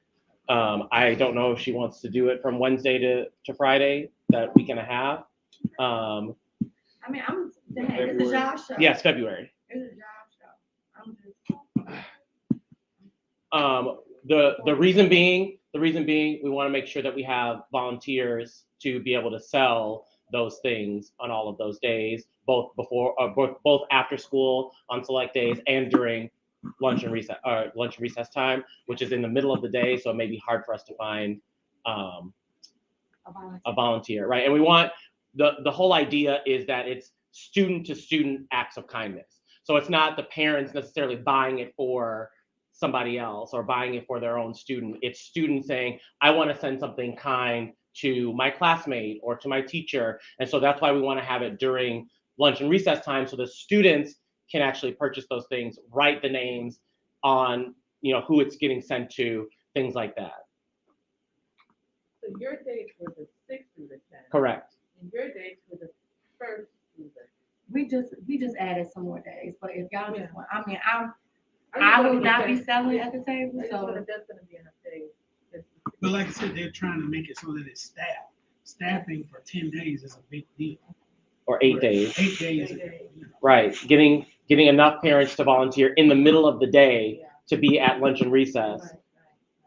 I don't know if she wants to do it from Wednesday to Friday, that week and a half. I mean, it's a job show. Yes, February. It's a job show. I'm just. The reason being, we want to make sure that we have volunteers to be able to sell those things on all of those days, both before, both after school on select days and during lunch and recess time, which is in the middle of the day, so it may be hard for us to find a volunteer, right? And we want the whole idea is that it's student to student acts of kindness. So it's not the parents necessarily buying it for somebody else or buying it for their own student. It's students saying, I want to send something kind to my classmate or to my teacher. And so that's why we want to have it during lunch and recess time, so the students can actually purchase those things, write the names on, who it's getting sent to, things like that. So your dates were the 6th through the 10th. Correct. And your dates were the 1st through the. We just added some more days, but if y'all just want, I mean, I just will wanna not get be selling at the table, I just so. wonder if that's gonna be enough days. But like I said, they're trying to make it so that it's staffed. Staffing for 10 days is a big deal. Or 8 days. 8 days. Right. Getting enough parents to volunteer in the middle of the day Yeah. to be at lunch and recess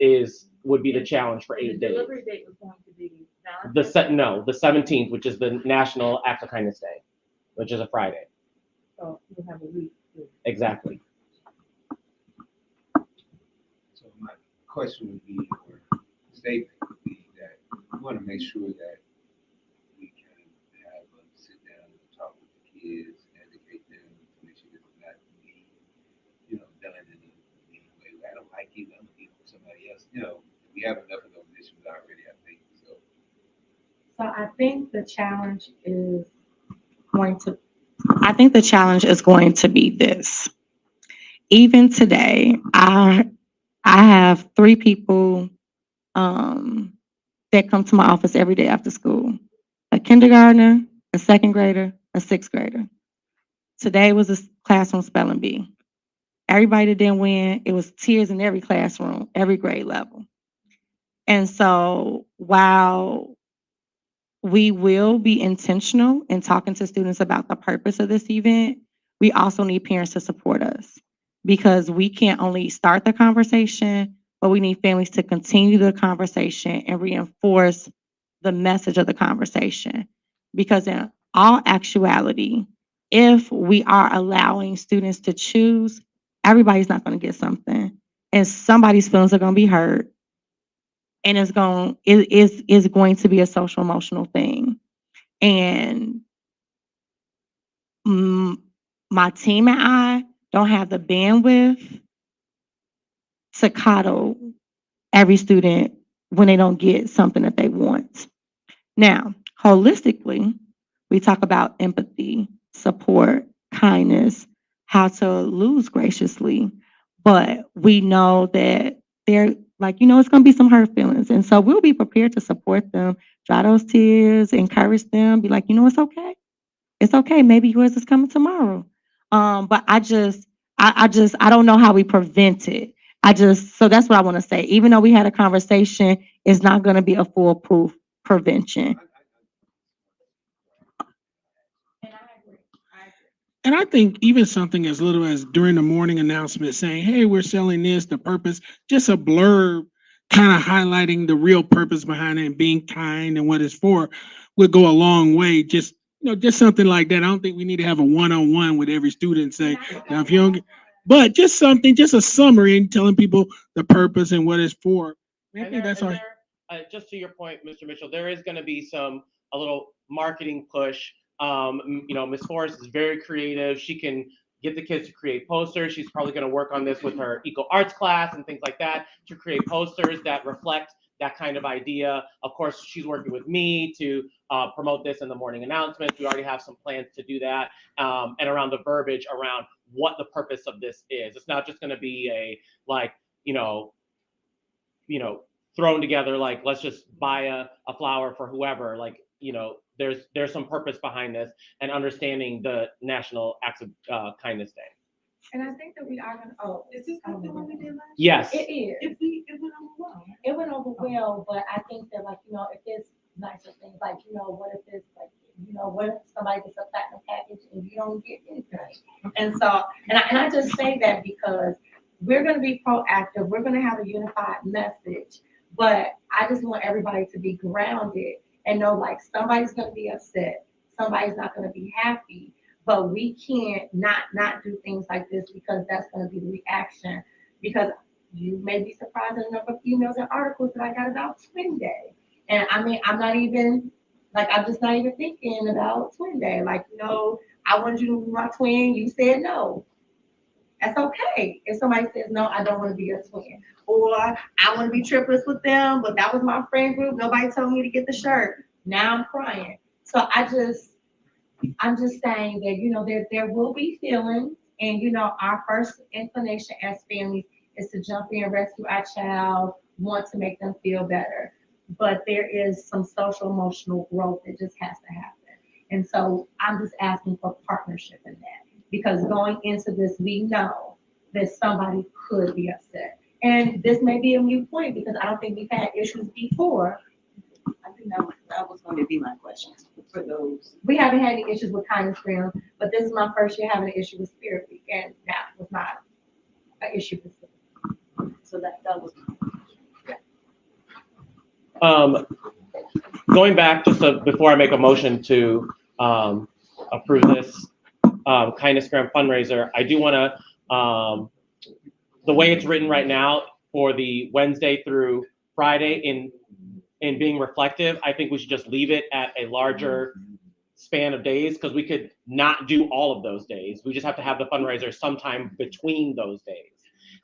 Right. would be the challenge for And 8 the days. delivery date was going to be Valentine's. The 17th, which is the National Act of Kindness Day, which is a Friday. So you'll have a week. Exactly. So my question would be, or statement would be that we want to make sure that we can have a sit down and talk with the kids, educate them, to make sure that it's not me, done in a mean way. I don't like it, I'm gonna for somebody else. We have enough of those issues already, I think. So So I think the challenge is going to be this. Even today, I have 3 people that come to my office every day after school. A kindergartner, a 2nd grader, a 6th grader. Today was a classroom spelling bee. Everybody that didn't win, it was tears in every classroom, every grade level. And so while we will be intentional in talking to students about the purpose of this event, we also need parents to support us, because we can't only start the conversation, but we need families to continue the conversation and reinforce the message of the conversation. Because in all actuality, if we are allowing students to choose, everybody's not going to get something, and somebody's feelings are going to be hurt, and it is going to be a social emotional thing. And my team and I don't have the bandwidth to coddle every student when they don't get something that they want. Now, holistically, we talk about empathy, support, kindness, how to lose graciously, but we know that they're it's going to be some hurt feelings. And so we'll be prepared to support them, dry those tears, encourage them, be like, it's okay. It's okay. Maybe yours is coming tomorrow. But I don't know how we prevent it. So that's what I want to say. Even though we had a conversation, it's not going to be a foolproof prevention. And I think even something as little as during the morning announcement saying, hey, we're selling this, the purpose, just a blurb kind of highlighting the real purpose behind it and being kind and what it's for would go a long way. Just something like that. I don't think we need to have a one-on-one with every student saying, now if you don't get, but just something, just a summary and telling people the purpose and what it's for. I think that's all. Just to your point, Mr. Mitchell, there is going to be a little marketing push Ms. Forrest is very creative. She can get the kids to create posters. She's probably going to work on this with her eco arts class and things like that to create posters that reflect that kind of idea. Of course, she's working with me to promote this in the morning announcements. We already have some plans to do that, and around the verbiage around what the purpose of this is. It's not just going to be a thrown together like let's just buy a flower for whoever. There's some purpose behind this and understanding the National Acts of Kindness Day. And I think that we are gonna, Is this the one we did last? Yes. it is. It went over well. It went over well, but I think that if it's nicer things, what if it's what if somebody gets a platinum package and you don't get anything? And so, and I just say that because we're gonna be proactive, we're gonna have a unified message, but I just want everybody to be grounded and know somebody's gonna be upset, somebody's not gonna be happy, but we can't not do things like this because that's gonna be the reaction. Because you may be surprised at the number of emails and articles that I got about Twin Day. And I mean, I'm just not even thinking about Twin Day. I wanted you to be my twin, you said no. That's okay. If somebody says, no, I don't want to be your twin. Or I want to be triplets with them, but that was my friend group. Nobody told me to get the shirt. Now I'm crying. So I'm just saying that, there will be feelings. And, our first inclination as families is to jump in, rescue our child, want to make them feel better. But there is some social emotional growth that just has to happen. And so I'm just asking for partnership in that. Because going into this, we know that somebody could be upset. And this may be a moot point because I don't think we've had issues before. I think that was going to be my question for those. We haven't had any issues with Kindness Graham, but this is my first year having an issue with Spirit Week, and that was not an issue with Spirit. So that was. Going back before I make a motion to approve this Kindness Grant fundraiser, I do want to, the way it's written right now for the Wednesday through Friday in being reflective, I think we should just leave it at a larger span of days because we could not do all of those days. We just have to have the fundraiser sometime between those days.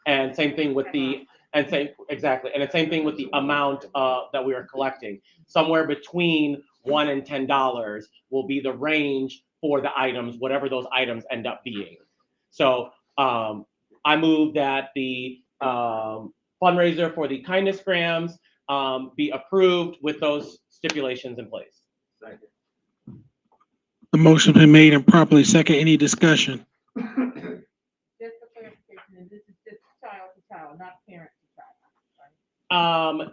And same thing with exactly. And the same thing with the amount that we are collecting. Somewhere between $1 and $10 will be the range for the items, whatever those items end up being. So I move that the fundraiser for the Kindness Grams be approved with those stipulations in place. Second. The motion's been made and properly second. Any discussion? Just for clarification, this is just child to child, not parent to child, right?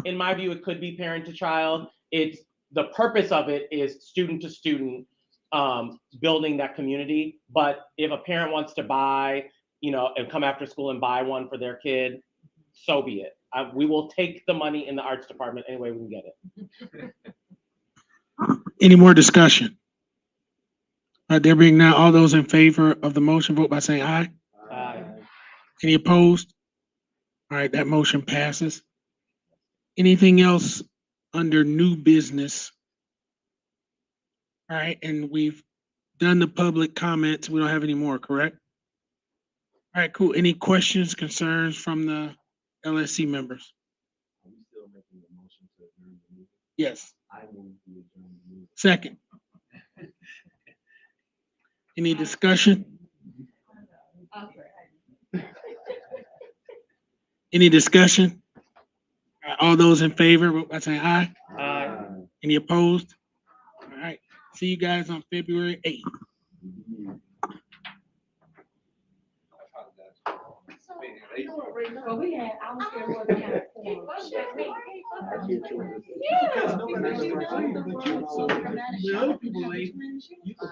In my view, it could be parent to child. The purpose of it is student to student, building that community. But if a parent wants to buy, and come after school and buy one for their kid, so be it. We will take the money in the arts department any way we can get it. Any more discussion? All right, there being now, all those in favor of the motion, vote by saying aye. Aye. Any opposed? All right, that motion passes. Anything else under new business? All right, and we've done the public comments. We don't have any more, correct? All right, cool. Any questions, concerns from the LSC members? Are we still making the motion to adjourn the meeting? Yes. I move to adjourn the meeting. Second. Any discussion? Any discussion? All right, all those in favor, vote by saying aye. Aye. Any opposed? All right, see you guys on February 8th. But we had, I was there more than that. Because nobody else was playing, but you, so when other people leave, you can